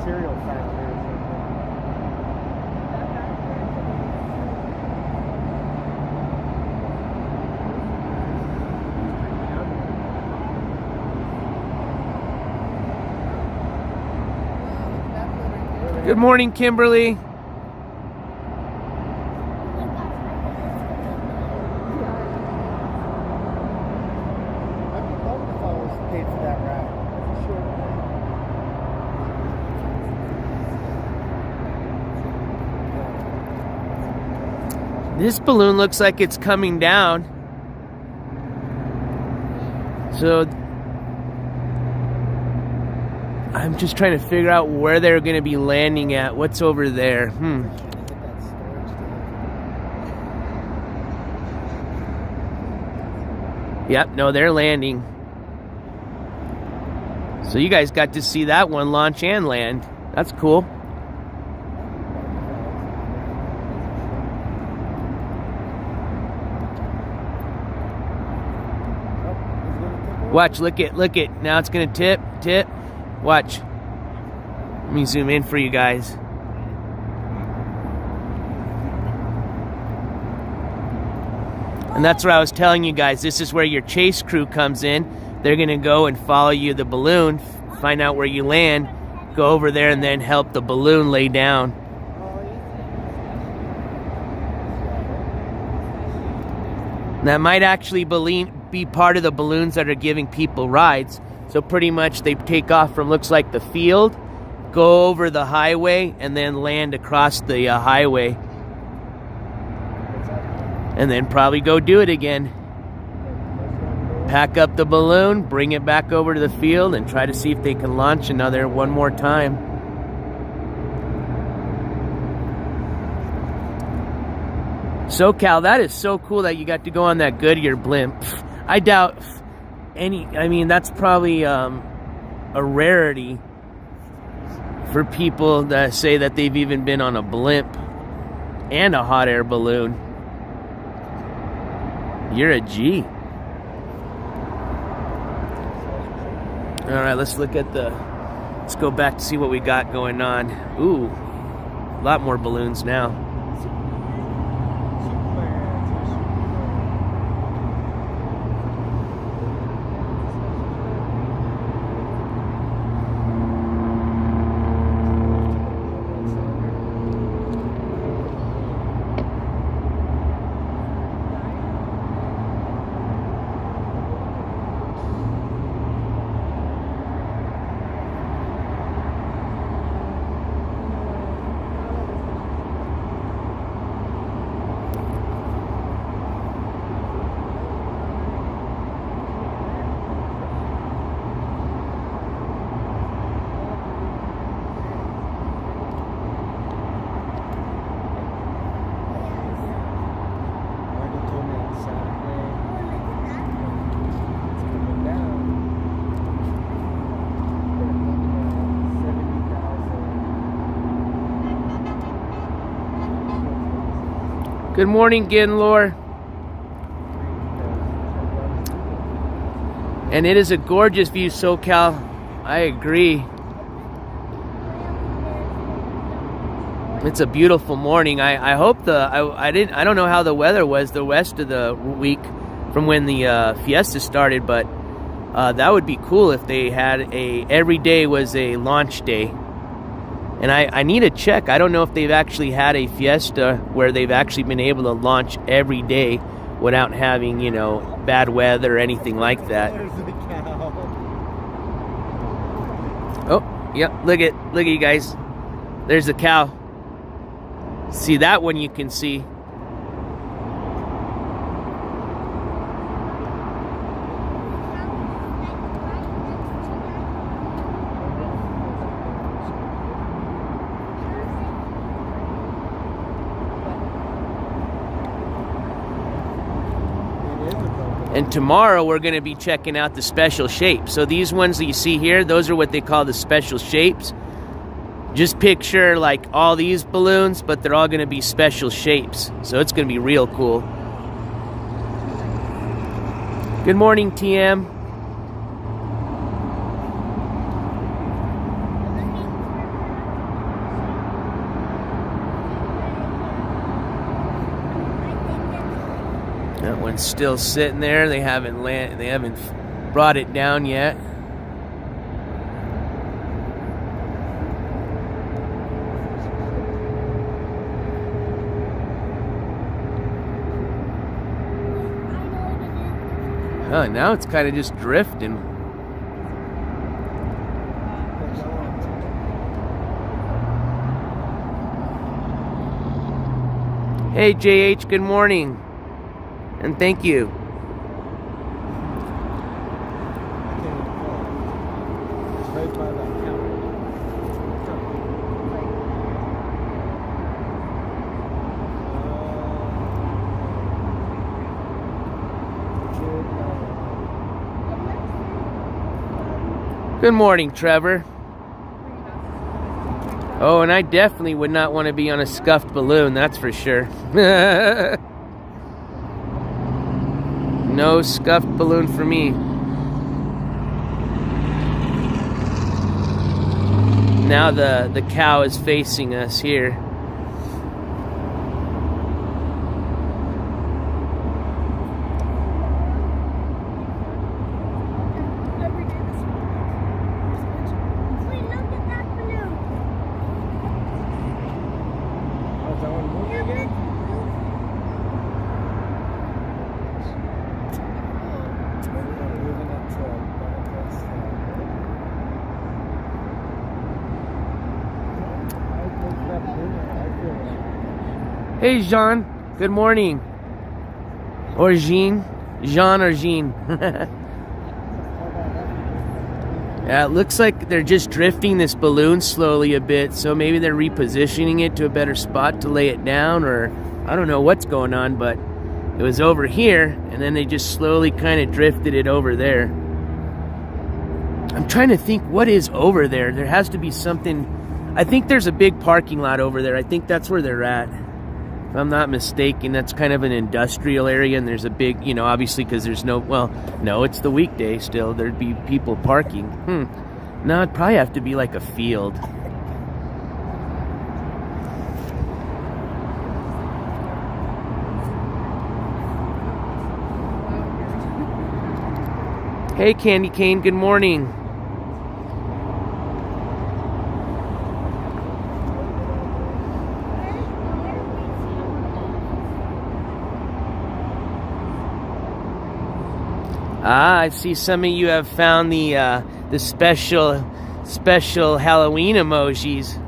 B: Cereal factory or something.
A: Good morning, Kimberly. This balloon looks like it's coming down. So I'm just trying to figure out where they're going to be landing at. What's over there? Yep, no, they're landing. So you guys got to see that one launch and land. That's cool. Watch, look it. Now it's gonna tip. Watch. Let me zoom in for you guys. And that's what I was telling you guys. This is where your chase crew comes in. They're gonna go and follow you the balloon, find out where you land, go over there and then help the balloon lay down. That might actually be part of the balloons that are giving people rides. So pretty much they take off from, looks like, the field, go over the highway, and then land across the highway. And then probably go do it again. Pack up the balloon, bring it back over to the field, and try to see if they can launch one more time. SoCal, that is so cool that you got to go on that Goodyear blimp. I doubt that's probably a rarity for people that say that they've even been on a blimp and a hot air balloon. You're a G. All right, let's go back to see what we got going on. Ooh, a lot more balloons now. Good morning, Ginlor. And it is a gorgeous view, SoCal. I agree. It's a beautiful morning. I hope I don't know how the weather was the rest of the week from when the Fiesta started, but that would be cool if they had every day was a launch day. And I need to check. I don't know if they've actually had a Fiesta where they've actually been able to launch every day without having, bad weather or anything like that.
B: There's the cow.
A: Oh, yep. Look at you guys. There's the cow. See that one you can see. And tomorrow we're going to be checking out the special shapes. So these ones that you see here, those are what they call the special shapes. Just picture like all these balloons, but they're all going to be special shapes. So it's going to be real cool. Good morning, TM. That one's still sitting there. They haven't brought it down yet. Oh, now it's kind of just drifting. Hey, JH, good morning. And thank you. Good morning, Trevor. Oh, and I definitely would not want to be on a scuffed balloon, that's for sure. No scuffed balloon for me. Now the cow is facing us here. Hey, Jean. Good morning. Or Jean. Jean or Jean. Yeah, it looks like they're just drifting this balloon slowly a bit, so maybe they're repositioning it to a better spot to lay it down, or I don't know what's going on, but it was over here, and then they just slowly kind of drifted it over there. I'm trying to think what is over there. There has to be something. I think there's a big parking lot over there. I think that's where they're at. If I'm not mistaken, that's kind of an industrial area, and there's a big, you know, obviously because there's no, well, no, it's the weekday still. There'd be people parking. No, it'd probably have to be like a field. Hey, Candy Cane, good morning. Ah, I see some of you have found the special Halloween emojis.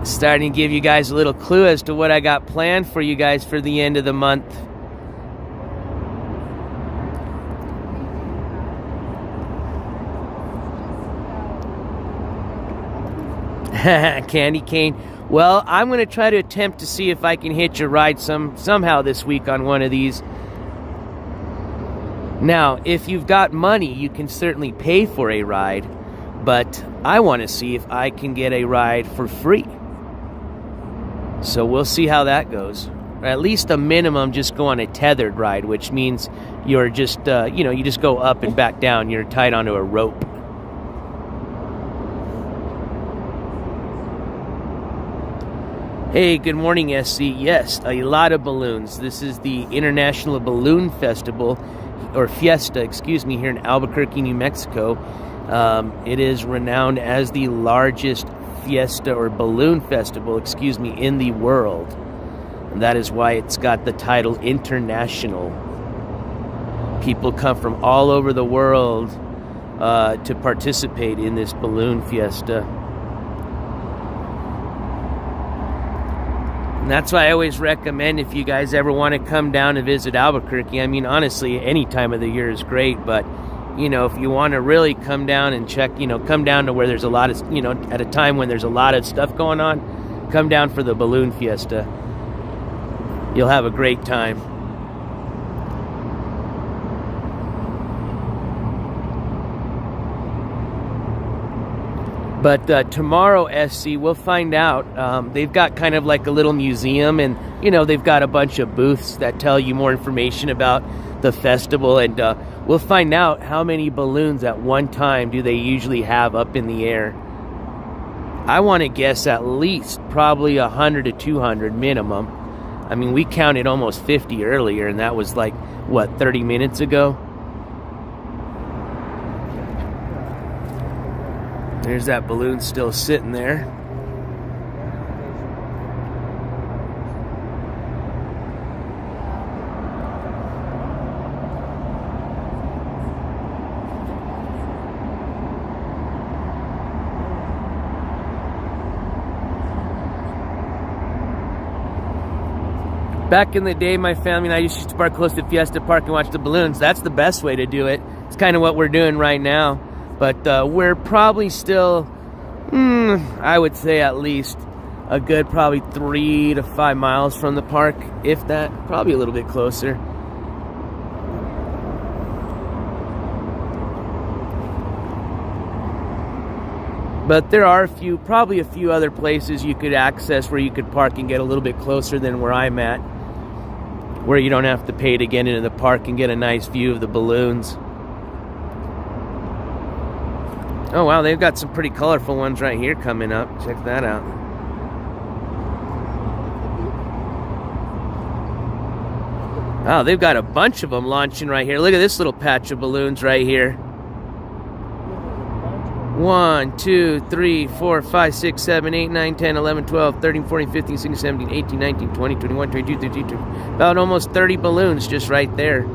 A: Starting to give you guys a little clue as to what I got planned for you guys for the end of the month. Candy Cane. Well, I'm going to try to attempt to see if I can hitch a ride somehow this week on one of these. Now, if you've got money, you can certainly pay for a ride, but I want to see if I can get a ride for free. So we'll see how that goes. Or at least a minimum, just go on a tethered ride, which means you're just, you just go up and back down. You're tied onto a rope. Hey, good morning, SC. Yes, a lot of balloons. This is the International Balloon Festival, or Fiesta, excuse me, here in Albuquerque, New Mexico. It is renowned as the largest fiesta or balloon festival, in the world. And that is why it's got the title International. People come from all over the world to participate in this balloon fiesta. And that's why I always recommend, if you guys ever want to come down and visit Albuquerque, I mean, honestly, any time of the year is great, but, if you want to really come down and check, come down to where there's a lot of, at a time when there's a lot of stuff going on, come down for the balloon fiesta. You'll have a great time. But tomorrow, SC, we'll find out. They've got kind of like a little museum, and, they've got a bunch of booths that tell you more information about the festival, and we'll find out how many balloons at one time do they usually have up in the air. I want to guess at least probably 100 to 200 minimum. I mean, we counted almost 50 earlier, and that was like, 30 minutes ago? There's that balloon still sitting there. Back in the day, my family and I used to park close to Fiesta Park and watch the balloons. That's the best way to do it. It's kind of what we're doing right now. But we're probably still, I would say at least a good probably 3 to 5 miles from the park, if that, probably a little bit closer. But there are probably a few other places you could access where you could park and get a little bit closer than where I'm at, where you don't have to pay to get into the park and get a nice view of the balloons. Oh wow, they've got some pretty colorful ones right here coming up. Check that out. Wow, they've got a bunch of them launching right here. Look at this little patch of balloons right here. 1, 2, 3, 4, 5, 6, 7, 8, 9, 10, 11, 12, 13, 14, 15, 16, 17, 18, 19, 20, 21, 22, 23, about almost 30 balloons just right there.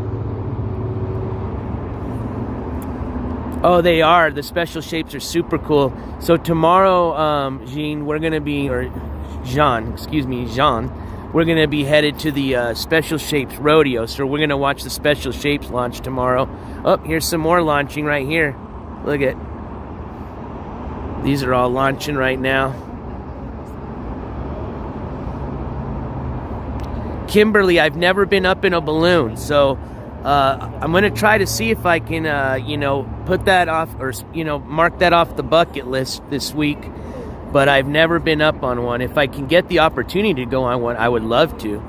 A: Oh, they are. The special shapes are super cool. So tomorrow, Jean, we're going to be, or Jean, we're going to be headed to the Special Shapes Rodeo. So we're going to watch the Special Shapes launch tomorrow. Oh, here's some more launching right here. Look at. These are all launching right now. Kimberly, I've never been up in a balloon. So I'm going to try to see if I can, put that off or, mark that off the bucket list this week. But I've never been up on one. If I can get the opportunity to go on one, I would love to.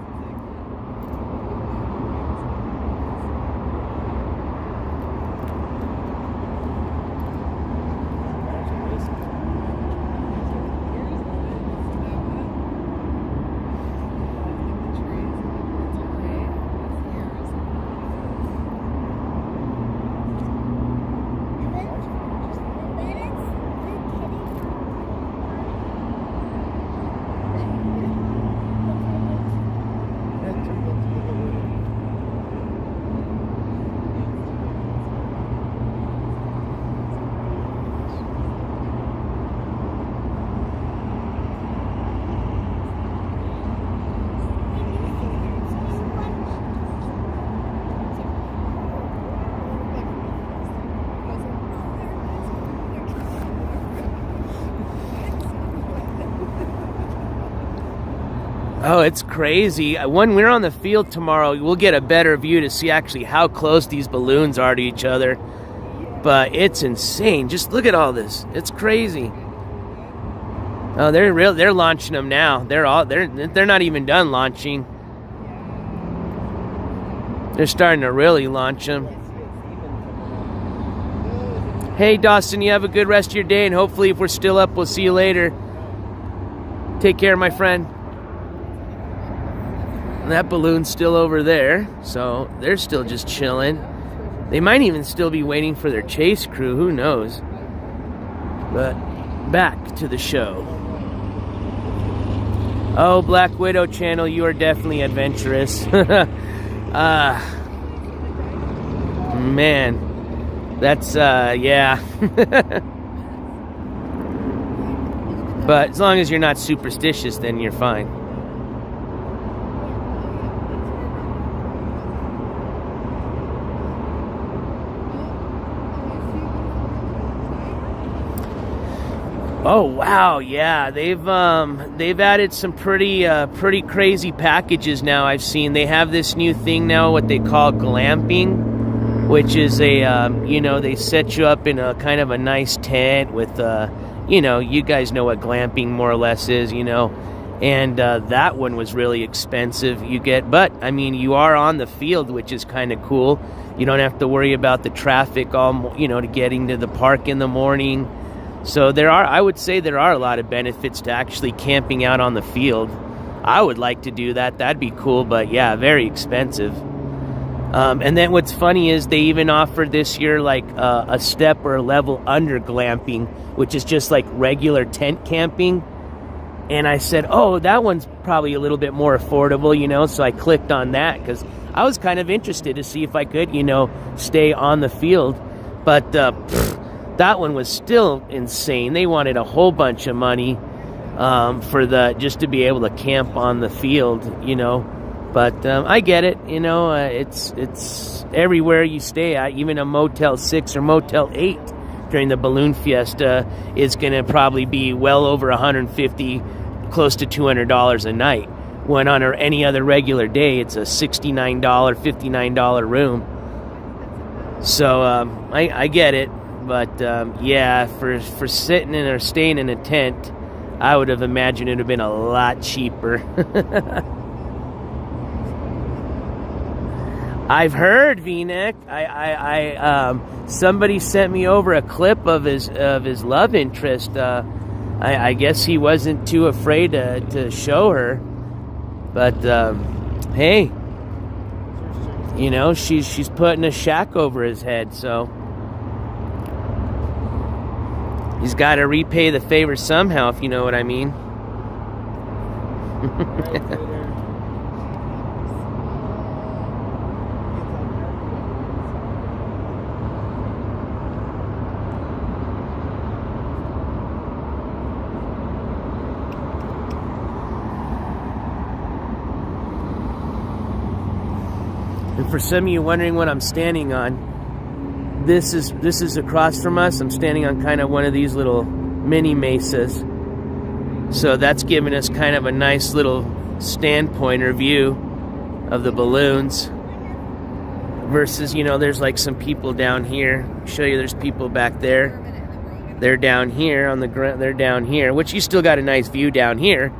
A: Oh, it's crazy. When we're on the field tomorrow, we'll get a better view to see actually how close these balloons are to each other. But it's insane. Just look at all this. It's crazy. Oh, they're launching them now. They're not even done launching. They're starting to really launch them. Hey, Dawson, you have a good rest of your day, and hopefully if we're still up, we'll see you later. Take care, my friend. That balloon's still over there, so they're still just chilling. They might even still be waiting for their chase crew, who knows. But back to the show. Oh, Black Widow channel, you are definitely adventurous. Man, that's, yeah. But as long as you're not superstitious, then you're fine. Oh wow, yeah, they've added some pretty crazy packages now. I've seen they have this new thing now, what they call glamping, which is they set you up in a kind of a nice tent with you guys know what glamping more or less is, and that one was really expensive. But I mean, you are on the field, which is kind of cool. You don't have to worry about the traffic, to getting to the park in the morning. So I would say there are a lot of benefits to actually camping out on the field. I would like to do that. That'd be cool, but yeah, very expensive. And then what's funny is they even offered this year like a step or a level under glamping, which is just like regular tent camping. And I said, oh, that one's probably a little bit more affordable, so I clicked on that because I was kind of interested to see if I could, stay on the field. But that one was still insane. They wanted a whole bunch of money just to be able to camp on the field, But I get it, it's everywhere you stay at, even a Motel 6 or Motel 8 during the Balloon Fiesta is going to probably be well over $150, close to $200 a night. When on any other regular day, it's a $69, $59 room. So I get it. But yeah, for sitting in or staying in a tent, I would have imagined it would have been a lot cheaper. I've heard, V-neck. Somebody sent me over a clip of his love interest. I guess he wasn't too afraid to show her. But hey, you know, she's putting a shack over his head, so he's got to repay the favor somehow, if you know what I mean. And for some of you wondering what I'm standing on, this is across from us. I'm standing on kind of one of these little mini mesas. So that's giving us kind of a nice little standpoint or view of the balloons. Versus, you know, there's like some people down here. I'll show you, there's people back there. They're down here on the ground. They're down here, which you still got a nice view down here,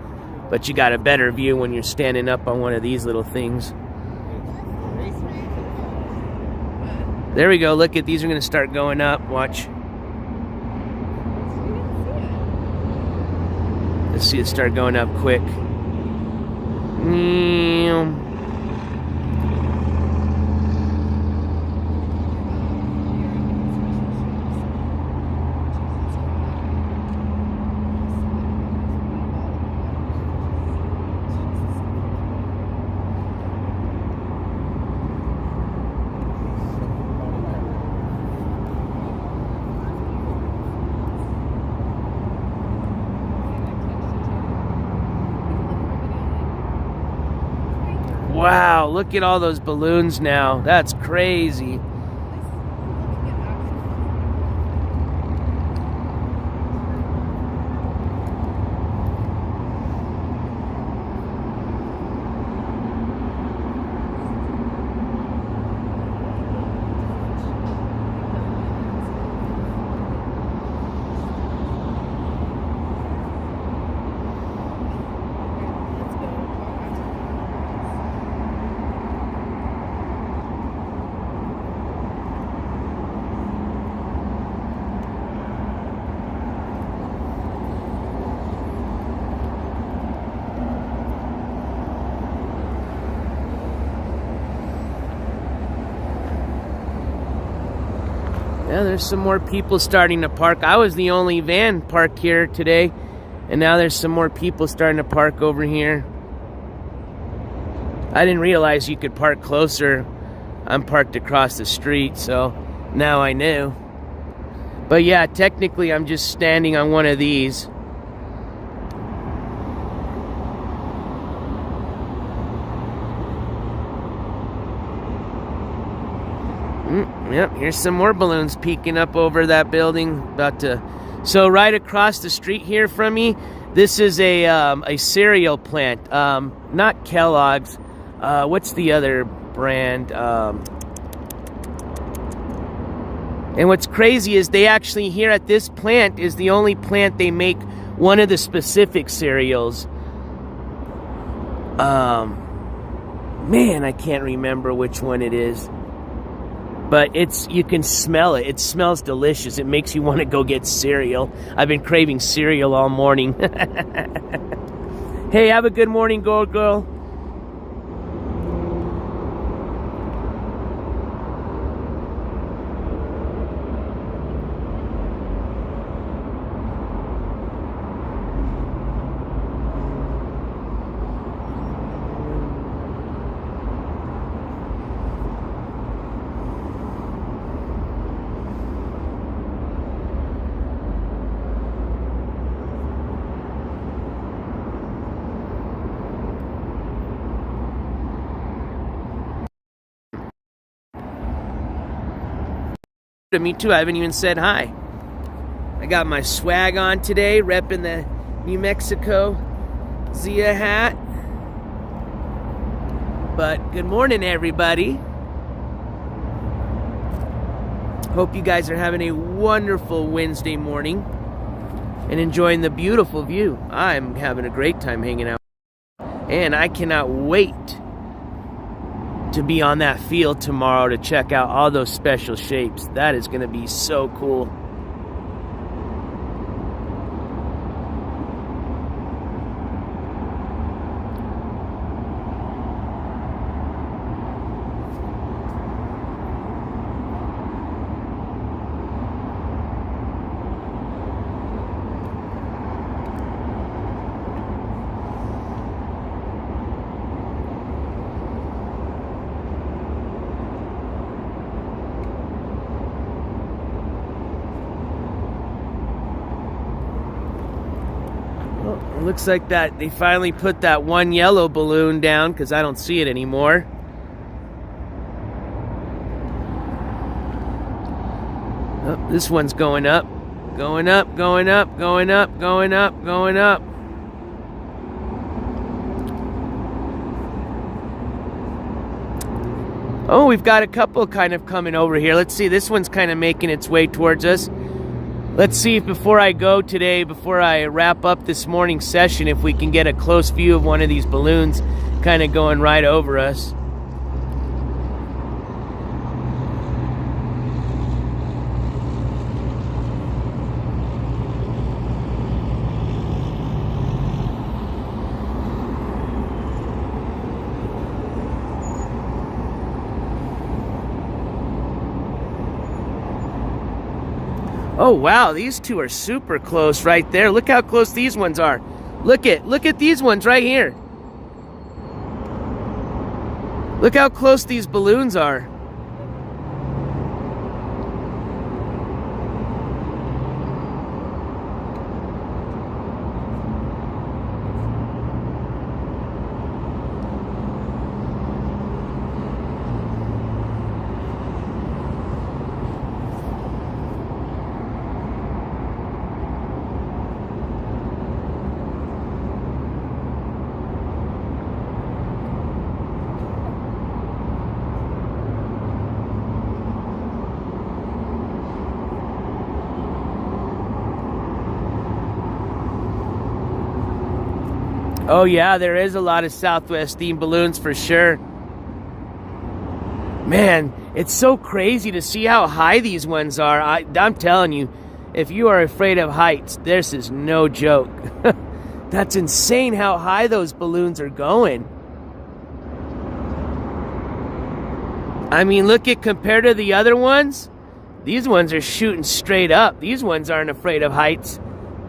A: but you got a better view when you're standing up on one of these little things. There we go. Look at these are going to start going up. Watch. Let's see it start going up quick. Wow, look at all those balloons now. That's crazy. Yeah, there's some more people starting to park. I was the only van parked here today, and now there's some more people starting to park over here. I didn't realize you could park closer. I'm parked across the street, so now I knew. But yeah, technically I'm just standing on one of these. Yep, here's some more balloons peeking up over that building. So right across the street here from me, this is a cereal plant. Not Kellogg's. What's the other brand? And what's crazy is they actually, here at this plant, is the only plant they make one of the specific cereals. Man, I can't remember which one it is. But you can smell it. It smells delicious. It makes you want to go get cereal. I've been craving cereal all morning. Hey, have a good morning, Gold Girl. Me too. I haven't even said hi. I got my swag on today, repping the New Mexico Zia hat. But good morning, everybody. Hope you guys are having a wonderful Wednesday morning and enjoying the beautiful view. I'm having a great time hanging out. And I cannot wait to be on that field tomorrow to check out all those special shapes. That is going to be so cool. It looks like that they finally put that one yellow balloon down because I don't see it anymore. Oh, this one's going up, going up, going up, going up, going up, going up. Oh, we've got a couple kind of coming over here. Let's see, this one's kind of making its way towards us. Let's see if before I go today, before I wrap up this morning's session, if we can get a close view of one of these balloons kind of going right over us. Oh wow, these two are super close right there. Look how close these ones are. Look at these ones right here. Look how close these balloons are. Oh yeah, there is a lot of Southwest steam balloons for sure. Man, it's so crazy to see how high these ones are. I'm telling you, if you are afraid of heights, this is no joke. That's insane how high those balloons are going. I mean, look at compared to the other ones. These ones are shooting straight up. These ones aren't afraid of heights.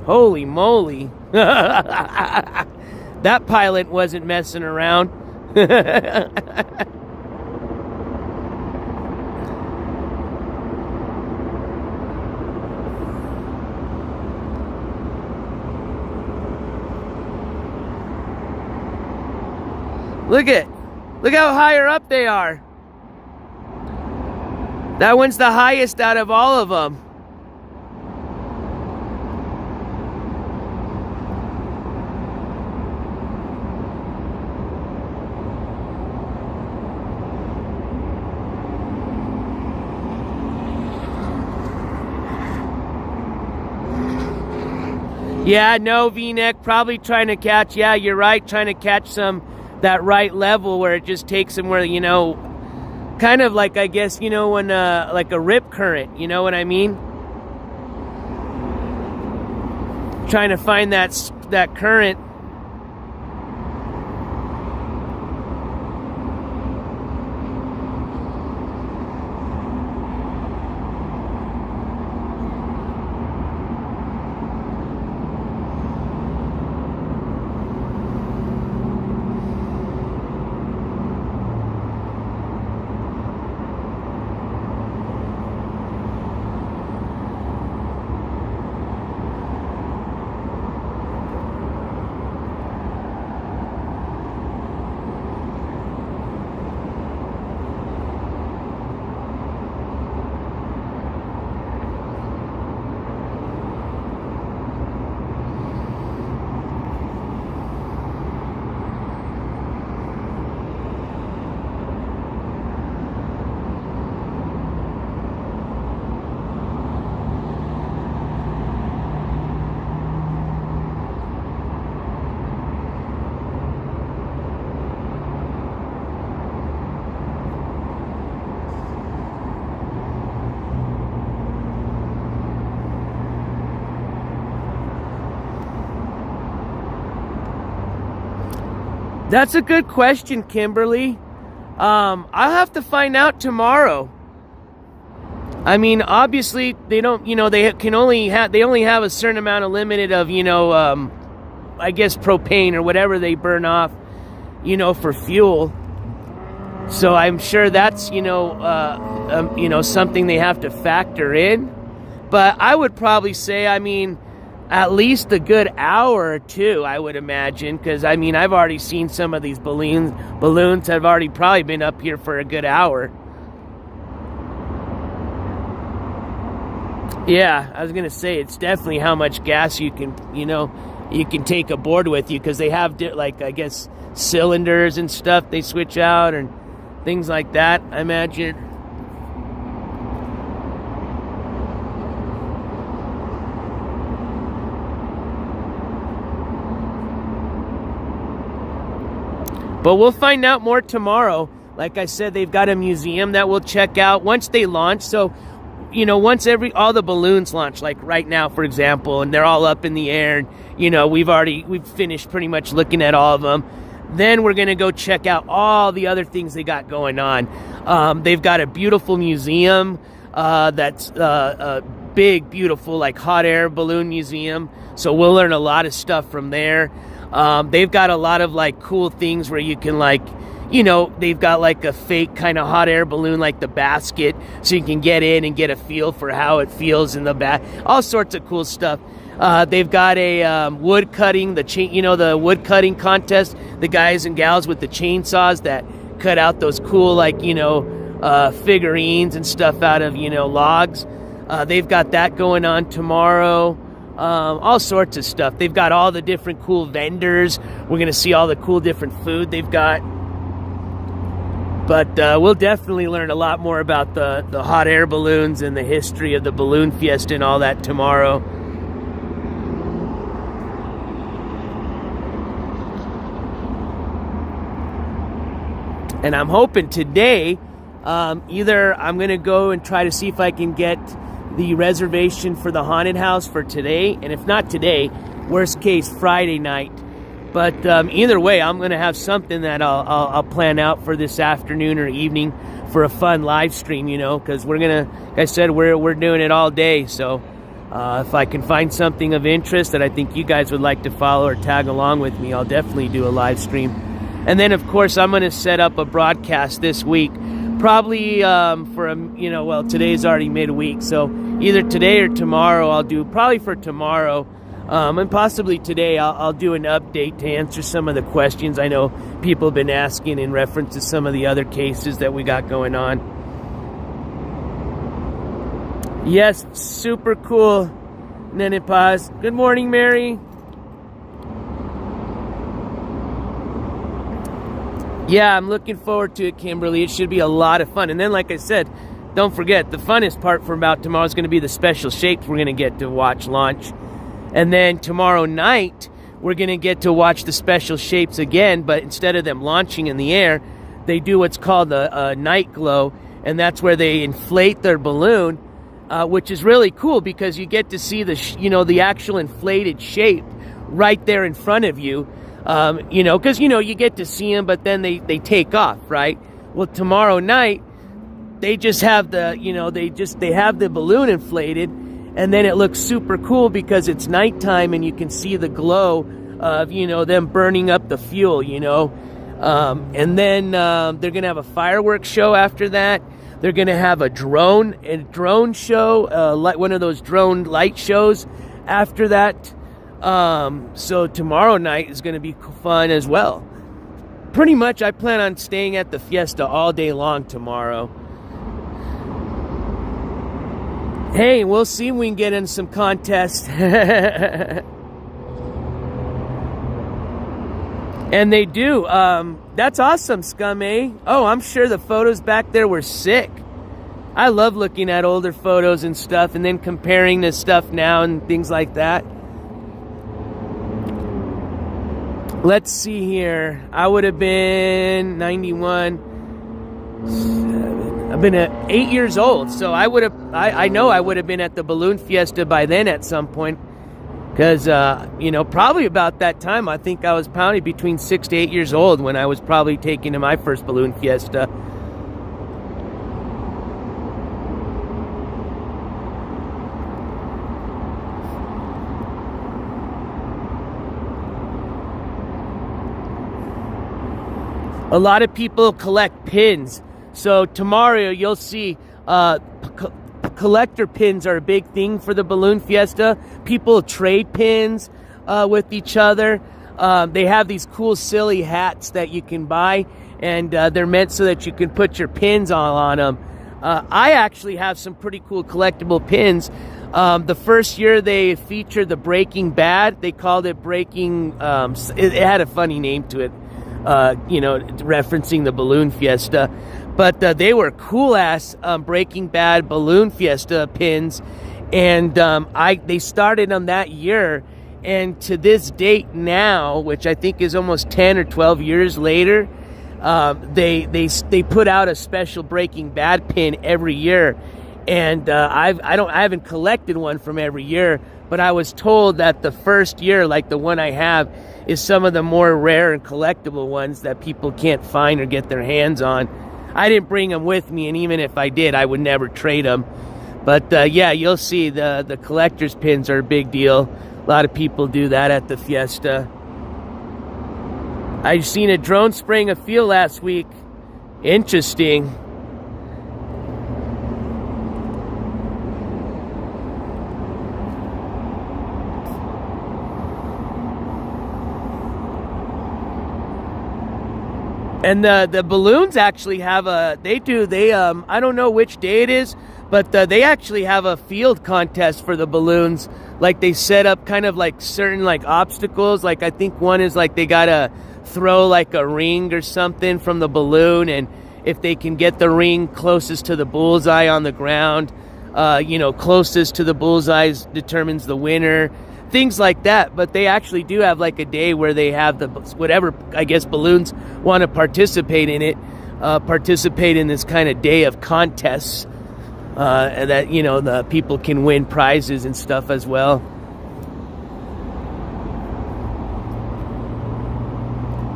A: Holy moly. That pilot wasn't messing around. Look how higher up they are. That one's the highest out of all of them. Yeah, no, V-neck, probably trying to catch, yeah, you're right, trying to catch that right level where it just takes them where, you know, kind of like, I guess, you know, when, like a rip current, you know what I mean? Trying to find that current. That's a good question, Kimberly. I'll have to find out tomorrow. I mean, obviously they don't, they only have a certain amount of limited of, I guess propane or whatever they burn off, for fuel. So I'm sure that's, something they have to factor in. But I would probably say, I mean, at least a good hour or two, I would imagine, because I mean, I've already seen some of these balloons have already probably been up here for a good hour. Yeah, I was gonna say it's definitely how much gas you can take aboard with you, because they have like, I guess, cylinders and stuff they switch out and things like that, I imagine. But we'll find out more tomorrow. Like I said, they've got a museum that we'll check out once they launch. So, once all the balloons launch, like right now, for example, and they're all up in the air, and, we've finished pretty much looking at all of them. Then we're going to go check out all the other things they got going on. They've got a beautiful museum that's a big, beautiful, like hot air balloon museum. So we'll learn a lot of stuff from there. They've got a lot of like cool things where you can they've got like a fake kind of hot air balloon, like the basket, so you can get in and get a feel for how it feels in the back. All sorts of cool stuff. They've got a wood cutting, the wood cutting contest, the guys and gals with the chainsaws that cut out those cool figurines and stuff out of logs. They've got that going on tomorrow. All sorts of stuff. They've got all the different cool vendors. We're going to see all the cool different food they've got. But we'll definitely learn a lot more about the hot air balloons and the history of the balloon fiesta and all that tomorrow. And I'm hoping today, either I'm going to go and try to see if I can get the reservation for the haunted house for today, and if not today, worst case Friday night. But either way, I'm going to have something that I'll plan out for this afternoon or evening for a fun live stream, because we're gonna, like I said, we're doing it all day. So if I can find something of interest that I think you guys would like to follow or tag along with me, I'll definitely do a live stream. And then, of course, I'm going to set up a broadcast this week. Probably for today's already midweek, so either today or tomorrow I'll do, probably for tomorrow, and possibly today I'll do an update to answer some of the questions I know people have been asking in reference to some of the other cases that we got going on. Yes, super cool. Nene Paz. Good morning, Mary. Yeah, I'm looking forward to it, Kimberly. It should be a lot of fun. And then, like I said, don't forget, the funnest part for about tomorrow is going to be the special shapes we're going to get to watch launch. And then tomorrow night, we're going to get to watch the special shapes again, but instead of them launching in the air, they do what's called a night glow, and that's where they inflate their balloon, which is really cool because you get to see the actual inflated shape right there in front of you. Because, you get to see them, but then they take off, right? Well, tomorrow night, they just have they have the balloon inflated, and then it looks super cool because it's nighttime and you can see the glow of, them burning up the fuel, and then they're going to have a fireworks show after that. They're going to have a drone show, like one of those drone light shows after that. So tomorrow night is going to be fun as well. Pretty much I plan on staying at the Fiesta all day long tomorrow. Hey, we'll see if we can get in some contests. And they do. That's awesome, Scum, eh? Oh, I'm sure the photos back there were sick. I love looking at older photos and stuff and then comparing the stuff now and things like that. Let's see here. I would have been 91. I've been 8 years old, so I know I would have been at the Balloon Fiesta by then at some point. Because, probably about that time, I think I was probably between 6 to 8 years old when I was probably taken to my first balloon fiesta. A lot of people collect pins. So tomorrow you'll see collector pins are a big thing for the balloon fiesta. People trade pins with each other. They have these cool silly hats that you can buy, and they're meant so that you can put your pins on them. I actually have some pretty cool collectible pins. The first year they featured the Breaking Bad. They called it Breaking... it had a funny name to it, referencing the balloon fiesta. But they were cool-ass Breaking Bad balloon fiesta pins. And they started them that year. And to this date now, which I think is almost 10 or 12 years later, they put out a special Breaking Bad pin every year. And I haven't collected one from every year, but I was told that the first year, like the one I have, is some of the more rare and collectible ones that people can't find or get their hands on. I didn't bring them with me, and even if I did, I would never trade them. But yeah, you'll see the collector's pins are a big deal. A lot of people do that at the fiesta. I've seen a drone spraying a field last week. Interesting. And the balloons actually have I don't know which day it is, but they actually have a field contest for the balloons. Like they set up kind of like certain like obstacles. Like I think one is like they gotta throw like a ring or something from the balloon, and if they can get the ring closest to the bullseye on the ground, closest to the bullseye determines the winner. Things like that. But they actually do have like a day where they have whatever, I guess, balloons want to participate in it, participate in this kind of day of contests, and that, the people can win prizes and stuff as well.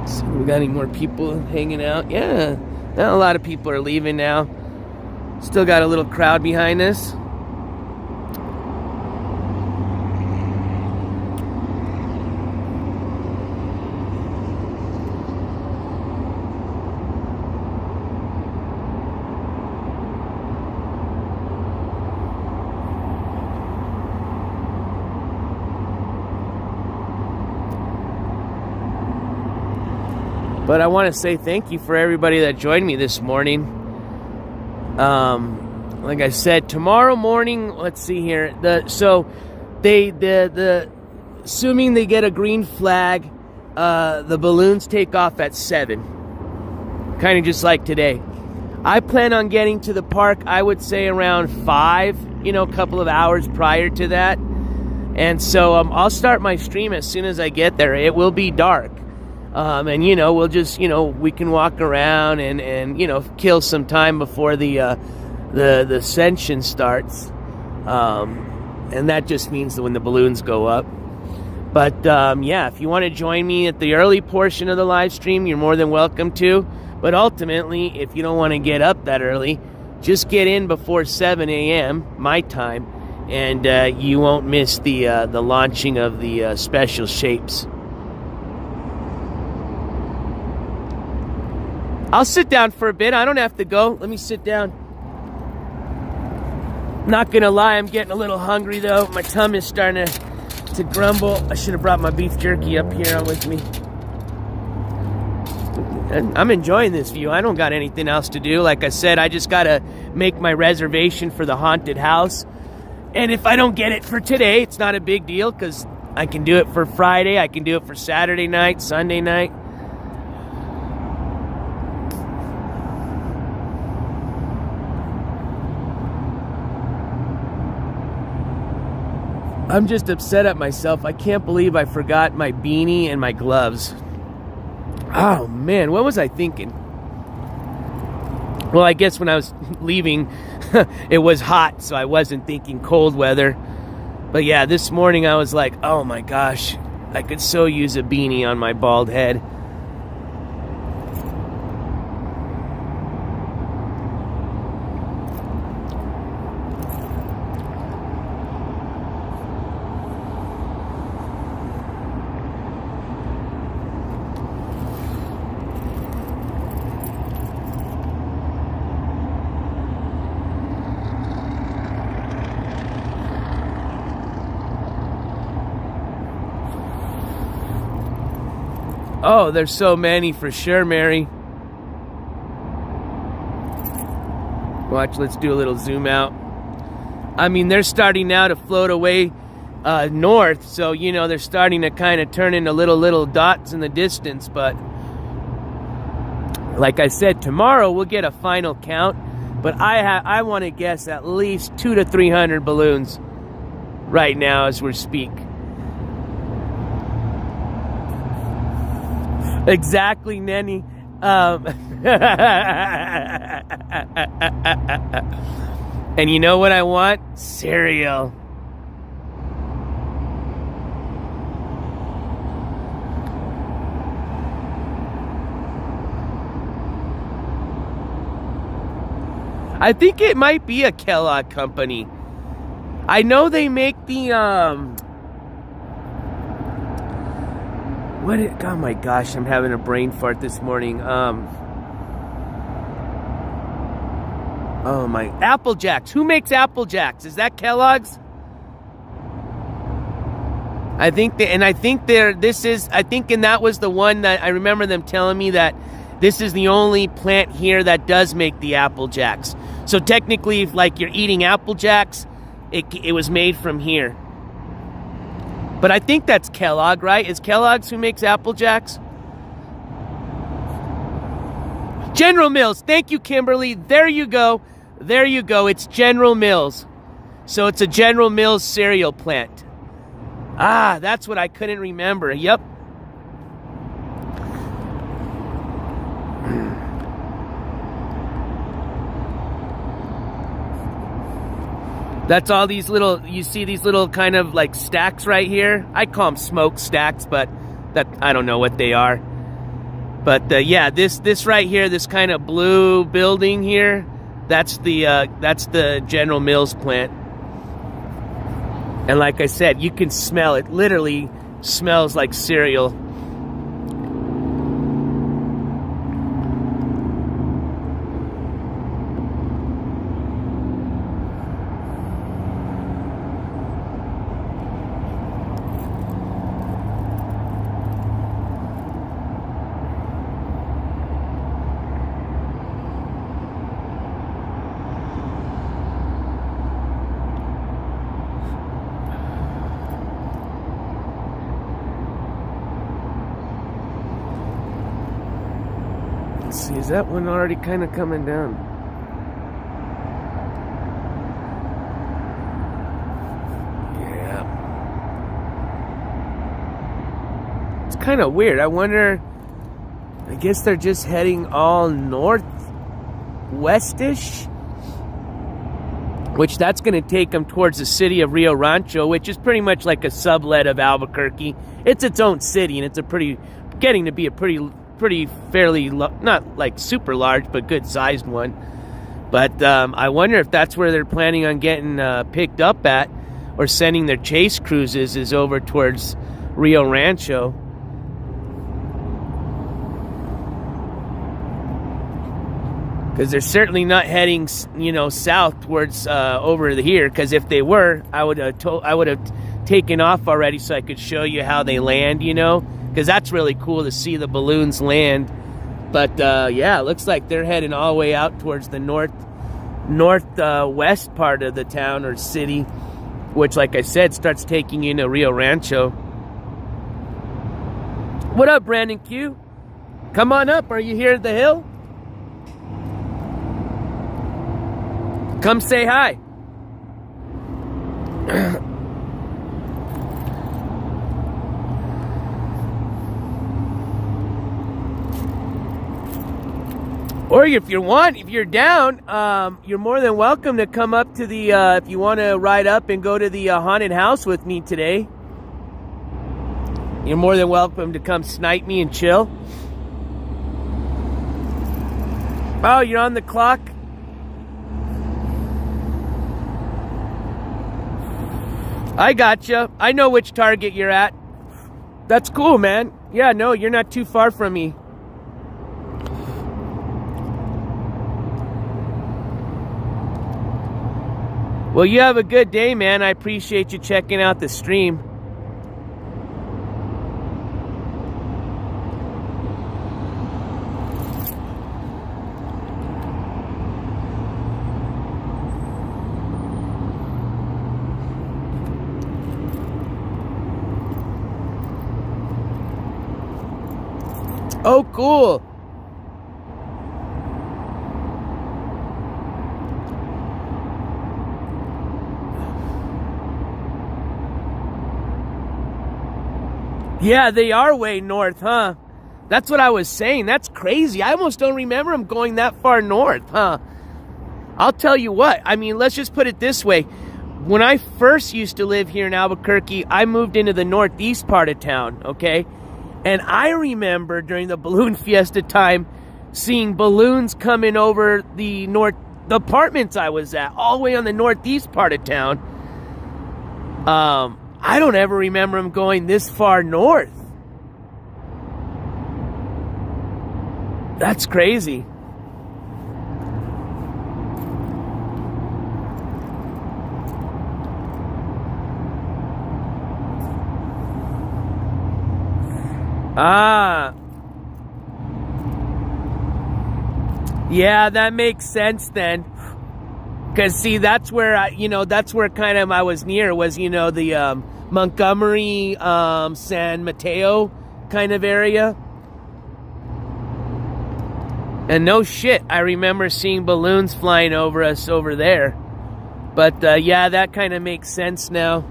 A: So we got any more people hanging out? Yeah, now a lot of people are leaving now. Still got a little crowd behind us. But I want to say thank you for everybody that joined me this morning. Like I said, tomorrow morning, let's see here. Assuming they get a green flag, the balloons take off at 7. Kind of just like today. I plan on getting to the park, I would say around 5, a couple of hours prior to that. And so I'll start my stream as soon as I get there. It will be dark. And we'll just, we can walk around and kill some time before the ascension starts. And that just means that when the balloons go up. But yeah, if you want to join me at the early portion of the live stream, you're more than welcome to. But ultimately, if you don't want to get up that early, just get in before 7 a.m. my time, and you won't miss the launching of the special shapes. I'll sit down for a bit. I don't have to go. Let me sit down. Not gonna lie, I'm getting a little hungry though. My tummy is starting to grumble. I should have brought my beef jerky up here with me. And I'm enjoying this view. I don't got anything else to do. Like I said, I just gotta make my reservation for the haunted house. And if I don't get it for today, it's not a big deal, because I can do it for Friday. I can do it for Saturday night, Sunday night. I'm just upset at myself. I can't believe I forgot my beanie and my gloves. Oh man, what was I thinking? Well, I guess when I was leaving, it was hot, so I wasn't thinking cold weather. But yeah, this morning I was like, oh my gosh, I could so use a beanie on my bald head. Oh, there's so many for sure, Mary. Watch, let's do a little zoom out. I mean, they're starting now to float away north, so, you know, they're starting to kind of turn into little dots in the distance, but like I said, tomorrow we'll get a final count, but I want to guess at least 200 to 300 balloons right now as we speak. Exactly, Nenny. And you know what I want? Cereal. I think it might be a Kellogg company. I know they make the oh my gosh, I'm having a brain fart this morning. Oh my, Apple Jacks. Who makes Apple Jacks? Is that Kellogg's? I think and that was the one that I remember them telling me that this is the only plant here that does make the Apple Jacks. So technically, if like you're eating Apple Jacks, it was made from here. But I think that's Kellogg, right? Is Kellogg's who makes Apple Jacks? General Mills. Thank you, Kimberly. There you go. There you go. It's General Mills. So it's a General Mills cereal plant. Ah, that's what I couldn't remember. Yep. That's all these little, you see these little kind of like stacks right here? I call them smoke stacks, but that I don't know what they are. But yeah, this right here, this kind of blue building here, that's the General Mills plant. And like I said, you can smell it. Literally smells like cereal. See, is that one already kind of coming down? Yeah. It's kind of weird. I wonder, I guess they're just heading all northwestish, which that's going to take them towards the city of Rio Rancho, which is pretty much like a sublet of Albuquerque. It's its own city, and it's getting to be a pretty fairly, not like super large, but good sized one. But I wonder if that's where they're planning on getting picked up at, or sending their chase cruises, is over towards Rio Rancho. Because they're certainly not heading, you know, south towards over here. Because if they were, I would have taken off already, so I could show you how they land, you know. Because that's really cool to see the balloons land. But yeah, it looks like they're heading all the way out towards the northwest part of the town or city, which, like I said, starts taking you into Rio Rancho. What up, Brandon Q? Come on up. Are you here at the hill? Come say hi. Or if you're down, you're more than welcome to come up to the, if you want to ride up and go to the haunted house with me today. You're more than welcome to come snipe me and chill. Oh, you're on the clock? I gotcha. I know which target you're at. That's cool, man. Yeah, no, you're not too far from me. Well, you have a good day, man. I appreciate you checking out the stream. Oh, cool. Yeah, they are way north, huh? That's what I was saying. That's crazy. I almost don't remember them going that far north, huh? I'll tell you what. I mean, let's just put it this way. When I first used to live here in Albuquerque, I moved into the northeast part of town, okay? And I remember during the balloon fiesta time seeing balloons coming over the apartments I was at, all the way on the northeast part of town. I don't ever remember them going this far north. That's crazy. Ah. Yeah, that makes sense then. Because, see, that's where, that's where kind of I was near was, the Montgomery, San Mateo kind of area. And no shit, I remember seeing balloons flying over us over there. But, yeah, that kind of makes sense now.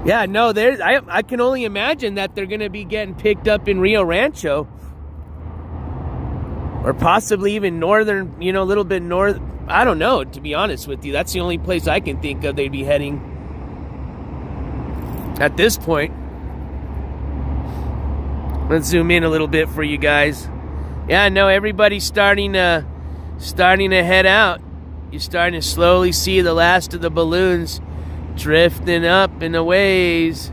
A: Yeah, no, I can only imagine that they're going to be getting picked up in Rio Rancho. Or possibly even northern, a little bit north. I don't know, to be honest with you. That's the only place I can think of they'd be heading at this point. Let's zoom in a little bit for you guys. Yeah, no, everybody's starting to head out. You're starting to slowly see the last of the balloons drifting up in the ways.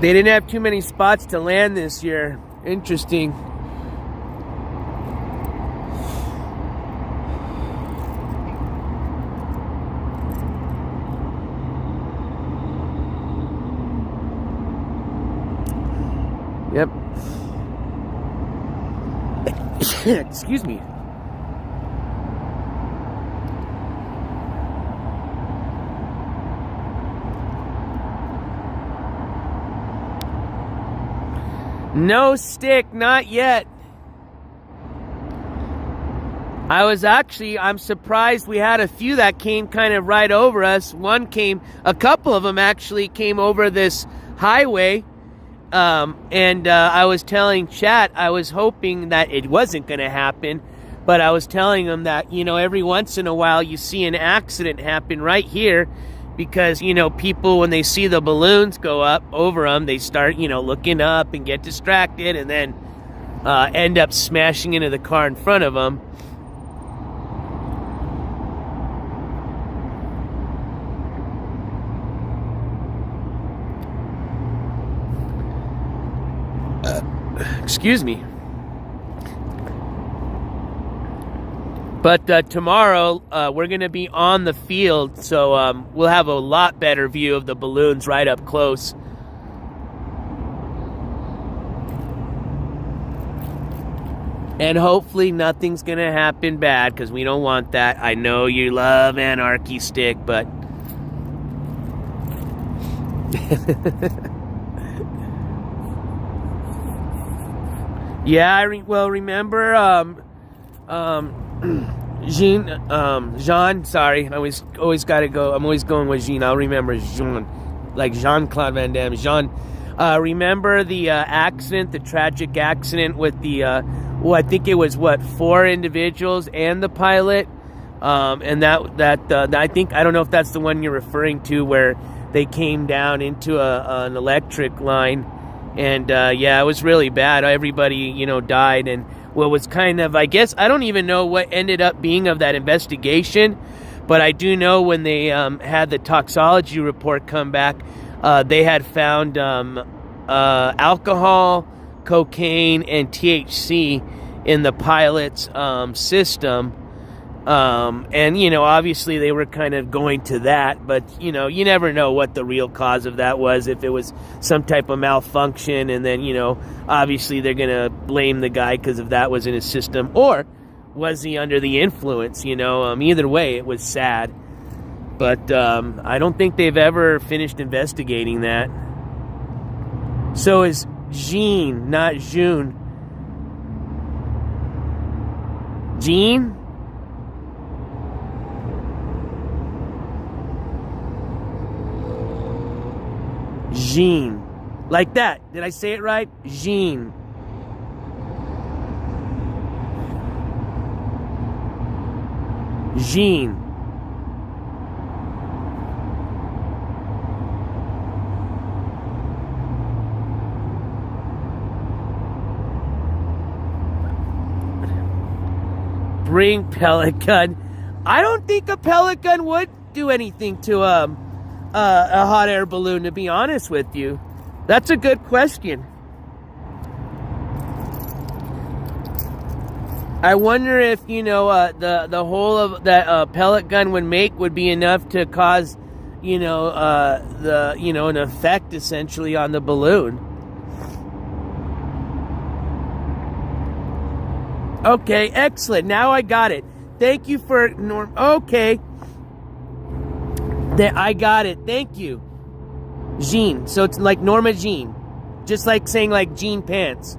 A: They didn't have too many spots to land this year. Interesting. Yep. Excuse me. No stick, not yet. I'm surprised we had a few that came kind of right over us. A couple of them actually came over this highway. And I was telling chat, I was hoping that it wasn't going to happen. But I was telling them that, every once in a while you see an accident happen right here. Because, people, when they see the balloons go up over them, they start, looking up and get distracted and then end up smashing into the car in front of them. Excuse me. But tomorrow, we're going to be on the field, so we'll have a lot better view of the balloons right up close. And hopefully nothing's going to happen bad, because we don't want that. I know you love Anarchy Stick, but... yeah, remember, Jean, sorry, I always got to go, I'm always going with Jean, I'll remember Jean, like Jean-Claude Van Damme. Jean, remember the accident, the tragic accident with the, well, I think it was, 4 individuals and the pilot, and that I think, I don't know if that's the one you're referring to, where they came down into an electric line, and yeah, it was really bad. Everybody, died, and what was kind of, I guess, I don't even know what ended up being of that investigation, but I do know when they had the toxology report come back, they had found alcohol, cocaine, and THC in the pilot's system. And, obviously they were kind of going to that, but, you never know what the real cause of that was, if it was some type of malfunction, and then, obviously they're going to blame the guy because of that was in his system, or was he under the influence, either way, it was sad. But I don't think they've ever finished investigating that. So is Jean, not June. Jean? Jean. Like that. Did I say it right? Jean. Jean. Bring pellet gun. I don't think a pellet gun would do anything to a hot air balloon, to be honest with you. That's a good question. I wonder if, the whole of that pellet gun would be enough to cause, an effect essentially on the balloon. Okay, excellent. Now I got it. Thank you for okay. I got it. Thank you. Jean. So it's like Norma Jean. Just like saying like jean pants.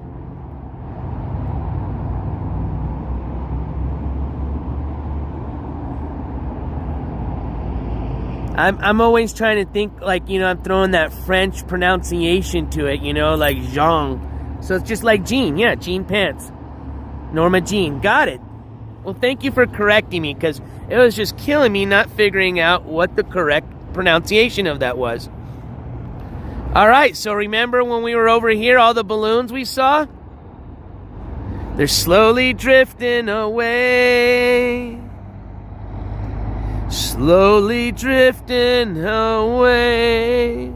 A: I'm always trying to think like, I'm throwing that French pronunciation to it, like Jean. So it's just like Jean. Yeah, jean pants. Norma Jean. Got it. Well, thank you for correcting me, because it was just killing me not figuring out what the correct pronunciation of that was. All right, so remember when we were over here, all the balloons we saw? They're slowly drifting away. Slowly drifting away.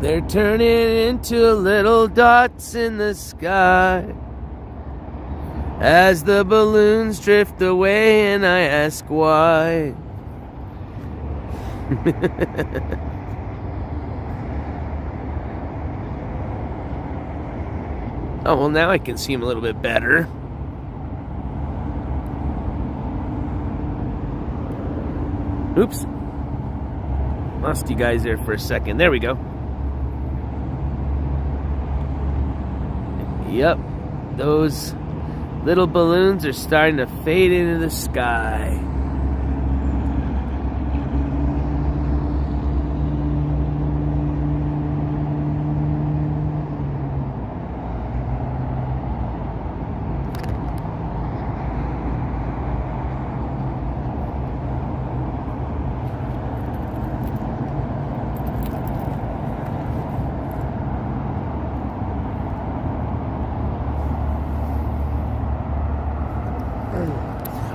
A: They're turning into little dots in the sky as the balloons drift away, and I ask why. Oh, well, now I can see him a little bit better. Oops. Lost you guys there for a second. There we go. Yep, those little balloons are starting to fade into the sky.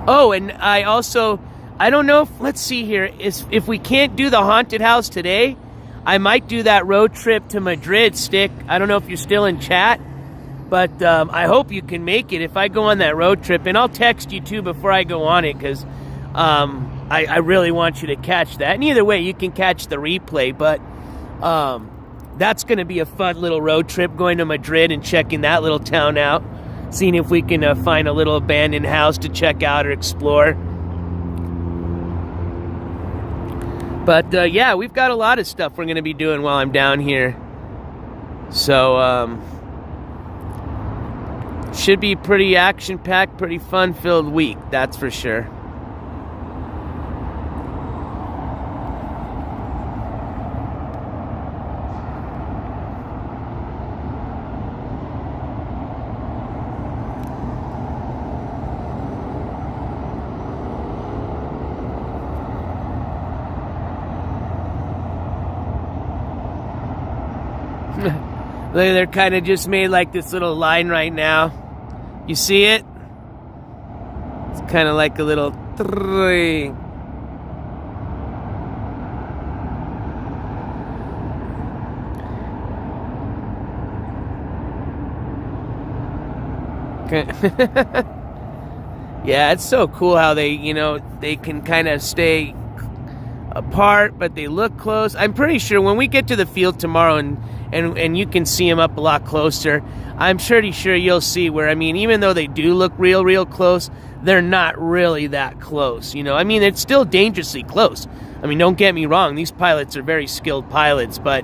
A: Oh, and I don't know if, let's see here, if we can't do the haunted house today, I might do that road trip to Madrid, Stick. I don't know if you're still in chat, but I hope you can make it if I go on that road trip. And I'll text you, too, before I go on it, because I really want you to catch that. And either way, you can catch the replay, but that's going to be a fun little road trip, going to Madrid and checking that little town out, seeing if we can find a little abandoned house to check out or explore. But yeah, we've got a lot of stuff we're going to be doing while I'm down here. So should be pretty action-packed, pretty fun-filled week, that's for sure. They're kind of just made like this little line right now. You see it? It's kind of like a little three. Okay. Yeah, it's so cool how they, they can kind of stay apart, but they look close. I'm pretty sure when we get to the field tomorrow and you can see them up a lot closer, I'm pretty sure you'll see where, even though they do look real close, they're not really that close, it's still dangerously close. Don't get me wrong, these pilots are very skilled pilots, but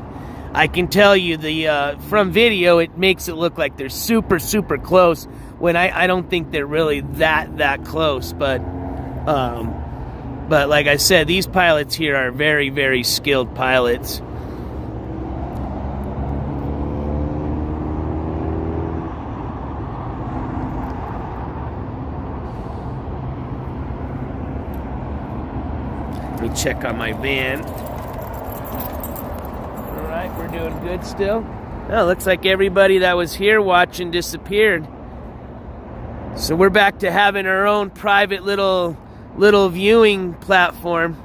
A: I can tell you from video, it makes it look like they're super close, when I don't think they're really that close, but like I said, these pilots here are very skilled pilots. Let me check on my van. All right, we're doing good still. Oh, looks like everybody that was here watching disappeared. So we're back to having our own private little viewing platform.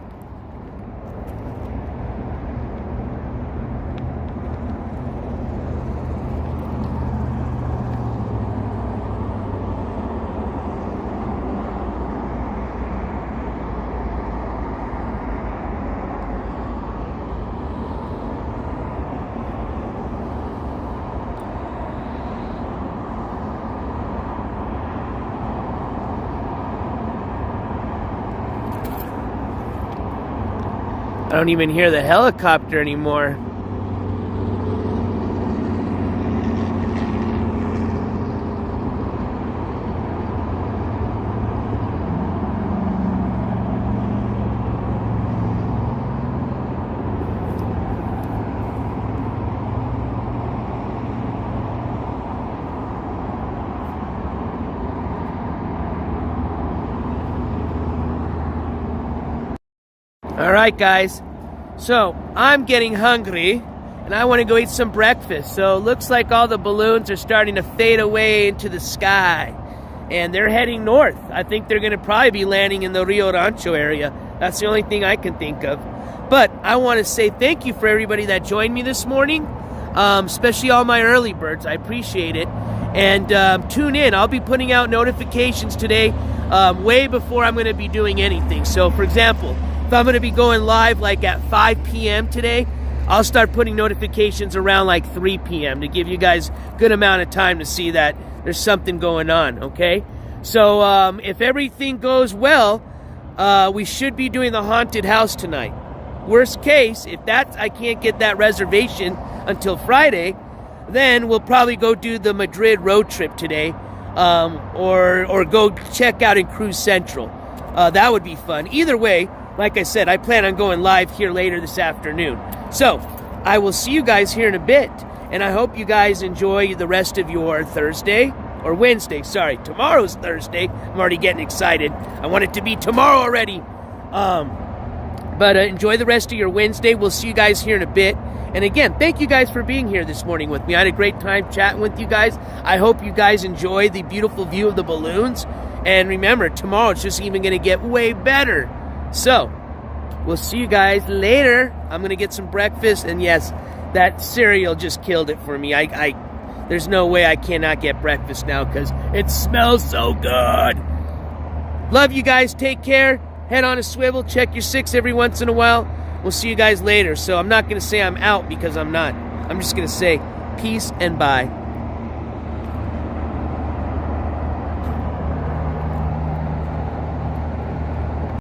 A: I don't even hear the helicopter anymore. All right, guys. So I'm getting hungry, and I want to go eat some breakfast. So it looks like all the balloons are starting to fade away into the sky, and they're heading north. I think they're going to probably be landing in the Rio Rancho area. That's the only thing I can think of. But I want to say thank you for everybody that joined me this morning, especially all my early birds. I appreciate it. And tune in. I'll be putting out notifications today way before I'm going to be doing anything. So, for example, if I'm going to be going live like at 5 p.m. today, I'll start putting notifications around like 3 p.m. to give you guys a good amount of time to see that there's something going on, okay? So if everything goes well, we should be doing the haunted house tonight. Worst case, if I can't get that reservation until Friday, then we'll probably go do the Madrid road trip today, or go check out in Cruise Central. That would be fun. Either way, like I said, I plan on going live here later this afternoon. So, I will see you guys here in a bit, and I hope you guys enjoy the rest of your Thursday, or Wednesday, sorry. Tomorrow's Thursday. I'm already getting excited. I want it to be tomorrow already. But enjoy the rest of your Wednesday. We'll see you guys here in a bit. And again, thank you guys for being here this morning with me. I had a great time chatting with you guys. I hope you guys enjoy the beautiful view of the balloons. And remember, tomorrow it's just even going to get way better. So, we'll see you guys later. I'm going to get some breakfast. And yes, that cereal just killed it for me. There's no way I cannot get breakfast now because it smells so good. Love you guys. Take care. Head on a swivel. Check your 6 every once in a while. We'll see you guys later. So I'm not going to say I'm out because I'm not. I'm just going to say peace and bye.